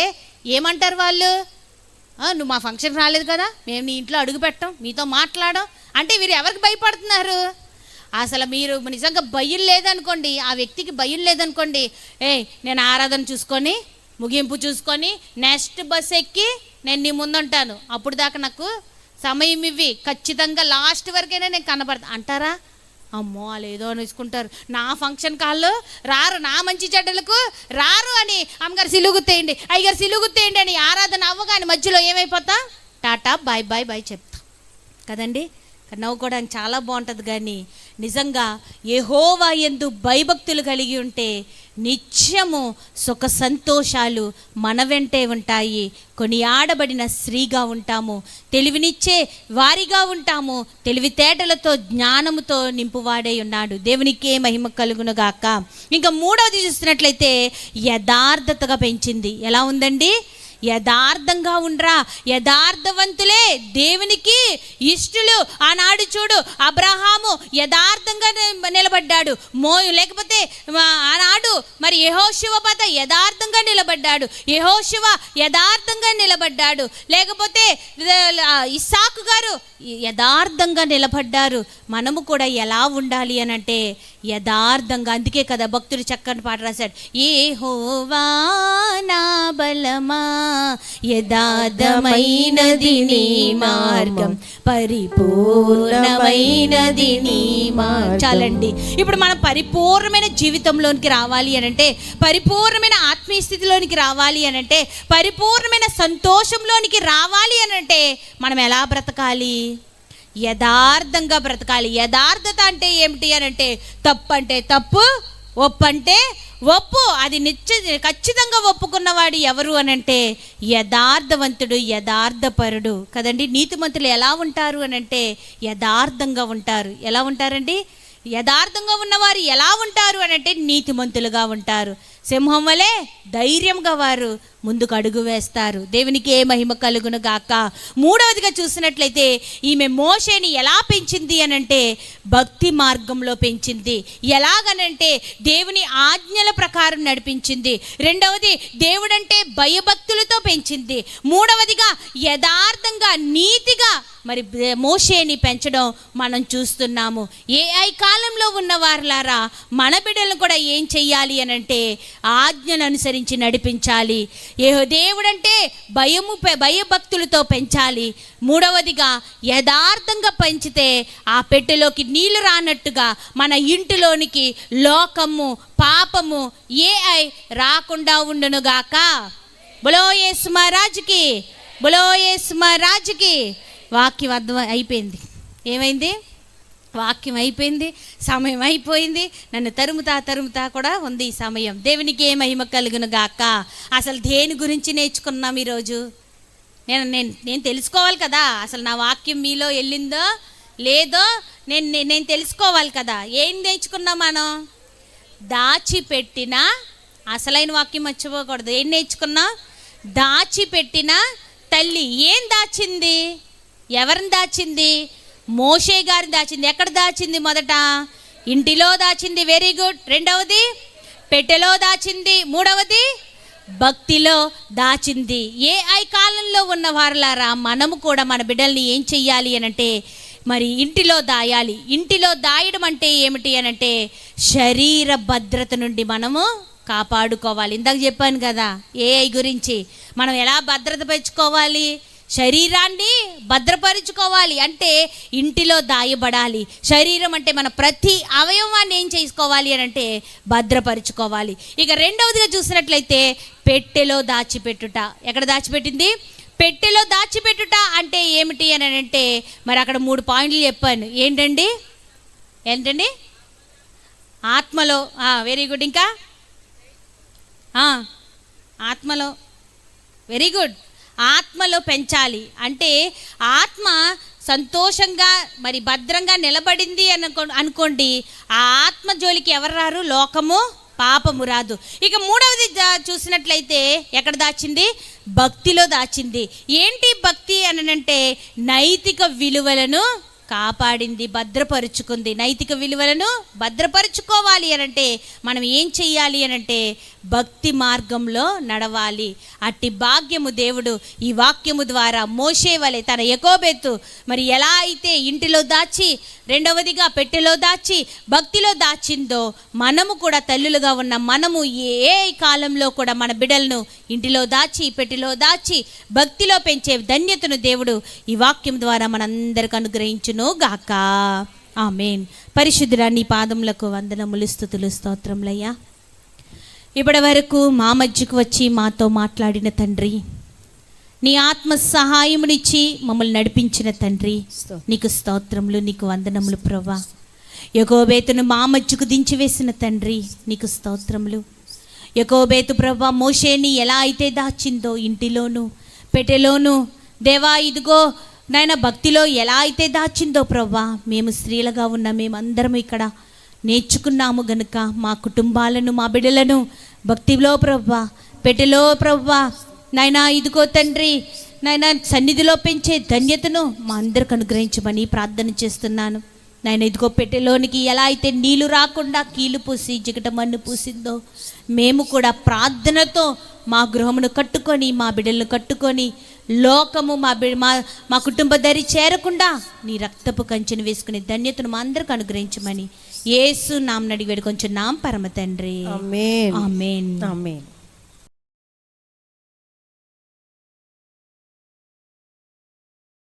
ఏమంటారు వాళ్ళు? నువ్వు మా ఫంక్షన్ రాలేదు కదా, మేము నీ ఇంట్లో అడుగు పెట్టాం, మీతో మాట్లాడాం అంటే వీరు ఎవరికి భయపడుతున్నారు? అసలు మీరు నిజంగా భయం లేదనుకోండి, ఆ వ్యక్తికి భయం లేదనుకోండి, నేను ఆరాధన చూసుకొని ముగింపు చూసుకొని నెక్స్ట్ బస్ ఎక్కి నేను నీ ముందుంటాను, అప్పుడు దాకా నాకు సమయం ఇవ్వి, ఖచ్చితంగా లాస్ట్ వరకైనా నేను కనబడతా అంటారా? అమ్మో వాళ్ళు ఏదో అనేసుకుంటారు, నా ఫంక్షన్ కాళ్ళు రారు, నా మంచి చెడ్డలకు రారు అని అమ్మగారు సిలుగుత్తేయండి, అయ్యగారు సిలుగుత్తేయండి అని ఆరాధన అవ్వగానే మధ్యలో ఏమైపోతా? టాటా బాయ్ బాయ్ బాయ్ చెప్తా కదండి. నవ్వుకోవడానికి చాలా బాగుంటుంది. కానీ నిజంగా యెహోవా యందు భయభక్తులు కలిగి ఉంటే నిత్యము సుఖ సంతోషాలు మన వెంటే ఉంటాయి. కొనియాడబడిన స్త్రీగా ఉంటాము, తెలివినిచ్చే వారిగా ఉంటాము, తెలివితేటలతో జ్ఞానముతో నింపువాడై ఉన్నాడు. దేవునికే మహిమ కలుగును గాక. ఇంకా మూడవది చూస్తున్నట్లయితే యథార్థతగా పెంచింది. ఎలా ఉందండి? యథార్థంగా ఉండరా, యథార్థవంతులే దేవునికి ఇష్టలు. ఆనాడు చూడు, అబ్రహాము యథార్థంగా నిలబడ్డాడు, లేకపోతే ఆనాడు మరి యెహోషువ పద యథార్థంగా నిలబడ్డాడు, యెహోషువ యథార్థంగా నిలబడ్డాడు, లేకపోతే ఇస్సాకు గారు యథార్థంగా నిలబడ్డారు. మనము కూడా ఎలా ఉండాలి అని అంటే యథార్థంగా. అందుకే కదా భక్తుడు చక్కని పాట రాశాడు, యెహోవా నా బలమా యథార్థమైనది నీ మార్గం, పరిపూర్ణమైనది నీ మార్గం. చాలండి. ఇప్పుడు మనం పరిపూర్ణమైన జీవితంలోనికి రావాలి అనంటే, పరిపూర్ణమైన ఆత్మీయ స్థితిలోనికి రావాలి అనంటే, పరిపూర్ణమైన సంతోషంలోనికి రావాలి అనంటే మనం ఎలా బ్రతకాలి? యథార్థంగా బ్రతకాలి. యథార్థత అంటే ఏమిటి అనంటే, తప్పు అంటే తప్పు, ఒప్పు అంటే ఒప్పు. అది ఖచ్చితంగా ఒప్పుకున్నవాడు ఎవరు అనంటే యథార్థవంతుడు, యథార్థపరుడు కదండి. నీతిమంతులు ఎలా ఉంటారు అనంటే యథార్థంగా ఉంటారు. ఎలా ఉంటారండి? యథార్థంగా ఉన్నవారు ఎలా ఉంటారు అనంటే నీతిమంతులుగా ఉంటారు. సింహం వలె ధైర్యంగా వారు ముందుకు అడుగు వేస్తారు. దేవునికి ఏ మహిమ కలుగును గాక. మూడవదిగా చూసినట్లయితే ఈమె మోషేని ఎలా పెంచింది అనంటే భక్తి మార్గంలో పెంచింది. ఎలాగనంటే దేవుని ఆజ్ఞల ప్రకారం నడిపించింది. రెండవది దేవుడంటే భయభక్తులతో పెంచింది. మూడవదిగా యథార్థంగా నీతిగా మరి మోషేని పెంచడం మనం చూస్తున్నాము. ఏఐ కాలంలో ఉన్న వారులారా మన బిడ్డలను కూడా ఏం చెయ్యాలి అనంటే ఆజ్ఞను అనుసరించి నడిపించాలి. దేవుడంటే భయభక్తులతో పెంచాలి. మూడవదిగా యథార్థంగా పెంచితే ఆ పెట్టెలోకి నీళ్లు రానట్టుగా మన ఇంటిలోనికి లోకము పాపము ఏఐ రాకుండా ఉండునుగాక. బలో యేసు మహారాజుకి, బలో యేసు మహారాజుకి. వాక్యం అర్థం అయిపోయింది. ఏమైంది? వాక్యం అయిపోయింది, సమయం అయిపోయింది. నన్ను తరుముతా కూడా ఉంది ఈ సమయం. దేవునికి ఏ మహిమ కలుగును గాక. అసలు దేని గురించి నేర్చుకున్నాం ఈరోజు? నేను తెలుసుకోవాలి కదా, అసలు నా వాక్యం మీలో వెళ్ళిందో లేదో నేను తెలుసుకోవాలి కదా. ఏం నేర్చుకున్నాం మనం? దాచిపెట్టిన, అసలైన వాక్యం మర్చిపోకూడదు. ఏం నేర్చుకున్నాం? దాచిపెట్టిన తల్లి. ఏం దాచింది? ఎవరిని దాచింది? మోషే గారిని దాచింది. ఎక్కడ దాచింది? మొదట ఇంటిలో దాచింది. Very good. రెండవది పెట్టెలో దాచింది. మూడవది భక్తిలో దాచింది. ఏఐ కాలంలో ఉన్న వారులారా మనము కూడా మన బిడ్డల్ని ఏం చెయ్యాలి అనంటే మరి ఇంటిలో దాయాలి. ఇంటిలో దాయడం అంటే ఏమిటి అనంటే శరీర భద్రత నుండి మనము కాపాడుకోవాలి. ఇందాక చెప్పాను కదా ఏఐ గురించి. మనం ఎలా భద్రత పెంచుకోవాలి? శరీరాన్ని భద్రపరుచుకోవాలి అంటే ఇంటిలో దాయబడాలి. శరీరం అంటే మన ప్రతి అవయవాన్ని ఏం చేసుకోవాలి అని అంటే భద్రపరుచుకోవాలి. ఇక రెండవదిగా చూసినట్లయితే పెట్టెలో దాచిపెట్టుట. ఎక్కడ దాచిపెట్టింది? పెట్టెలో దాచిపెట్టుట అంటే ఏమిటి అని అంటే మరి అక్కడ 3 పాయింట్లు చెప్పాను. ఏంటండి? ఆత్మలో. Very good. ఇంకా ఆత్మలో. Very good. ఆత్మలో పెంచాలి అంటే ఆత్మ సంతోషంగా మరి భద్రంగా నిలబడింది అనుకోండి, ఆ ఆత్మ జోలికి ఎవరు రారు? లోకము పాపము రాదు. ఇక మూడవది చూసినట్లయితే ఎక్కడ దాచింది? భక్తిలో దాచింది. ఏంటి భక్తి అనంటే నైతిక విలువలను కాపాడింది, భద్రపరుచుకుంది. నైతిక విలువలను భద్రపరుచుకోవాలి అనంటే మనం ఏం చెయ్యాలి అనంటే భక్తి మార్గంలో నడవాలి. అట్టి భాగ్యము దేవుడు ఈ వాక్యము ద్వారా మోషే వలె తన యాకోబు మరి ఎలా అయితే ఇంటిలో దాచి, రెండవదిగా పెట్టెలో దాచి, భక్తిలో దాచిందో మనము కూడా తల్లులుగా ఉన్న మనము ఏ కాలంలో కూడా మన బిడ్డలను ఇంటిలో దాచి, పెట్టెలో దాచి, భక్తిలో పెంచే ధన్యతను దేవుడు ఈ వాక్యం ద్వారా మనందరికి అనుగ్రహించును గాక. ఆమేన్. పరిశుద్ధుడా నీ పాదములకు వందనములు, స్తుతులు, స్తోత్రములయ్యా. ఇప్పటి వరకు మా మధ్యకు వచ్చి మాతో మాట్లాడిన తండ్రి, నీ ఆత్మ సహాయమునిచ్చి మమ్మల్ని నడిపించిన తండ్రి, నీకు స్తోత్రములు, నీకు వందనములు ప్రభువా. యాకోబును మా మధ్యకు దించివేసిన తండ్రి, నీకు స్తోత్రములు. యాకోబు ప్రభువా మోషేని ఎలా అయితే దాచిందో ఇంటిలోను పెట్టెలోను, దేవా ఇదిగో నాయన భక్తిలో ఎలా అయితే దాచిందో ప్రభువా, మేము స్త్రీలుగా ఉన్న మేమందరం ఇక్కడ నేర్చుకున్నాము గనుక మా కుటుంబాలను, మా బిడ్డలను భక్తిలో ప్రభువా, పెట్టెలో ప్రభువా నాయనా ఇదిగో తండ్రి నాయన సన్నిధిలో పెంచే ధన్యతను మా అందరికి అనుగ్రహించమని ప్రార్థన చేస్తున్నాను. నాయన ఇదిగో పెట్టెలోనికి ఎలా అయితే నీళ్లు రాకుండా కీలు పూసి జిగట మన్ను పూసిందో మేము కూడా ప్రార్థనతో మా గృహమును కట్టుకొని, మా బిడ్డలను కట్టుకొని, లోకము మా కుటుంబ దరి చేరకుండా నీ రక్తపు కంచెను వేసుకునే ధన్యతను మా అందరికి అనుగ్రహించమని యేసు నామమున అడిగి వేడుకొంచున్నాం పరమ తండ్రి. ఆమేన్. ఆమేన్. ఆమేన్.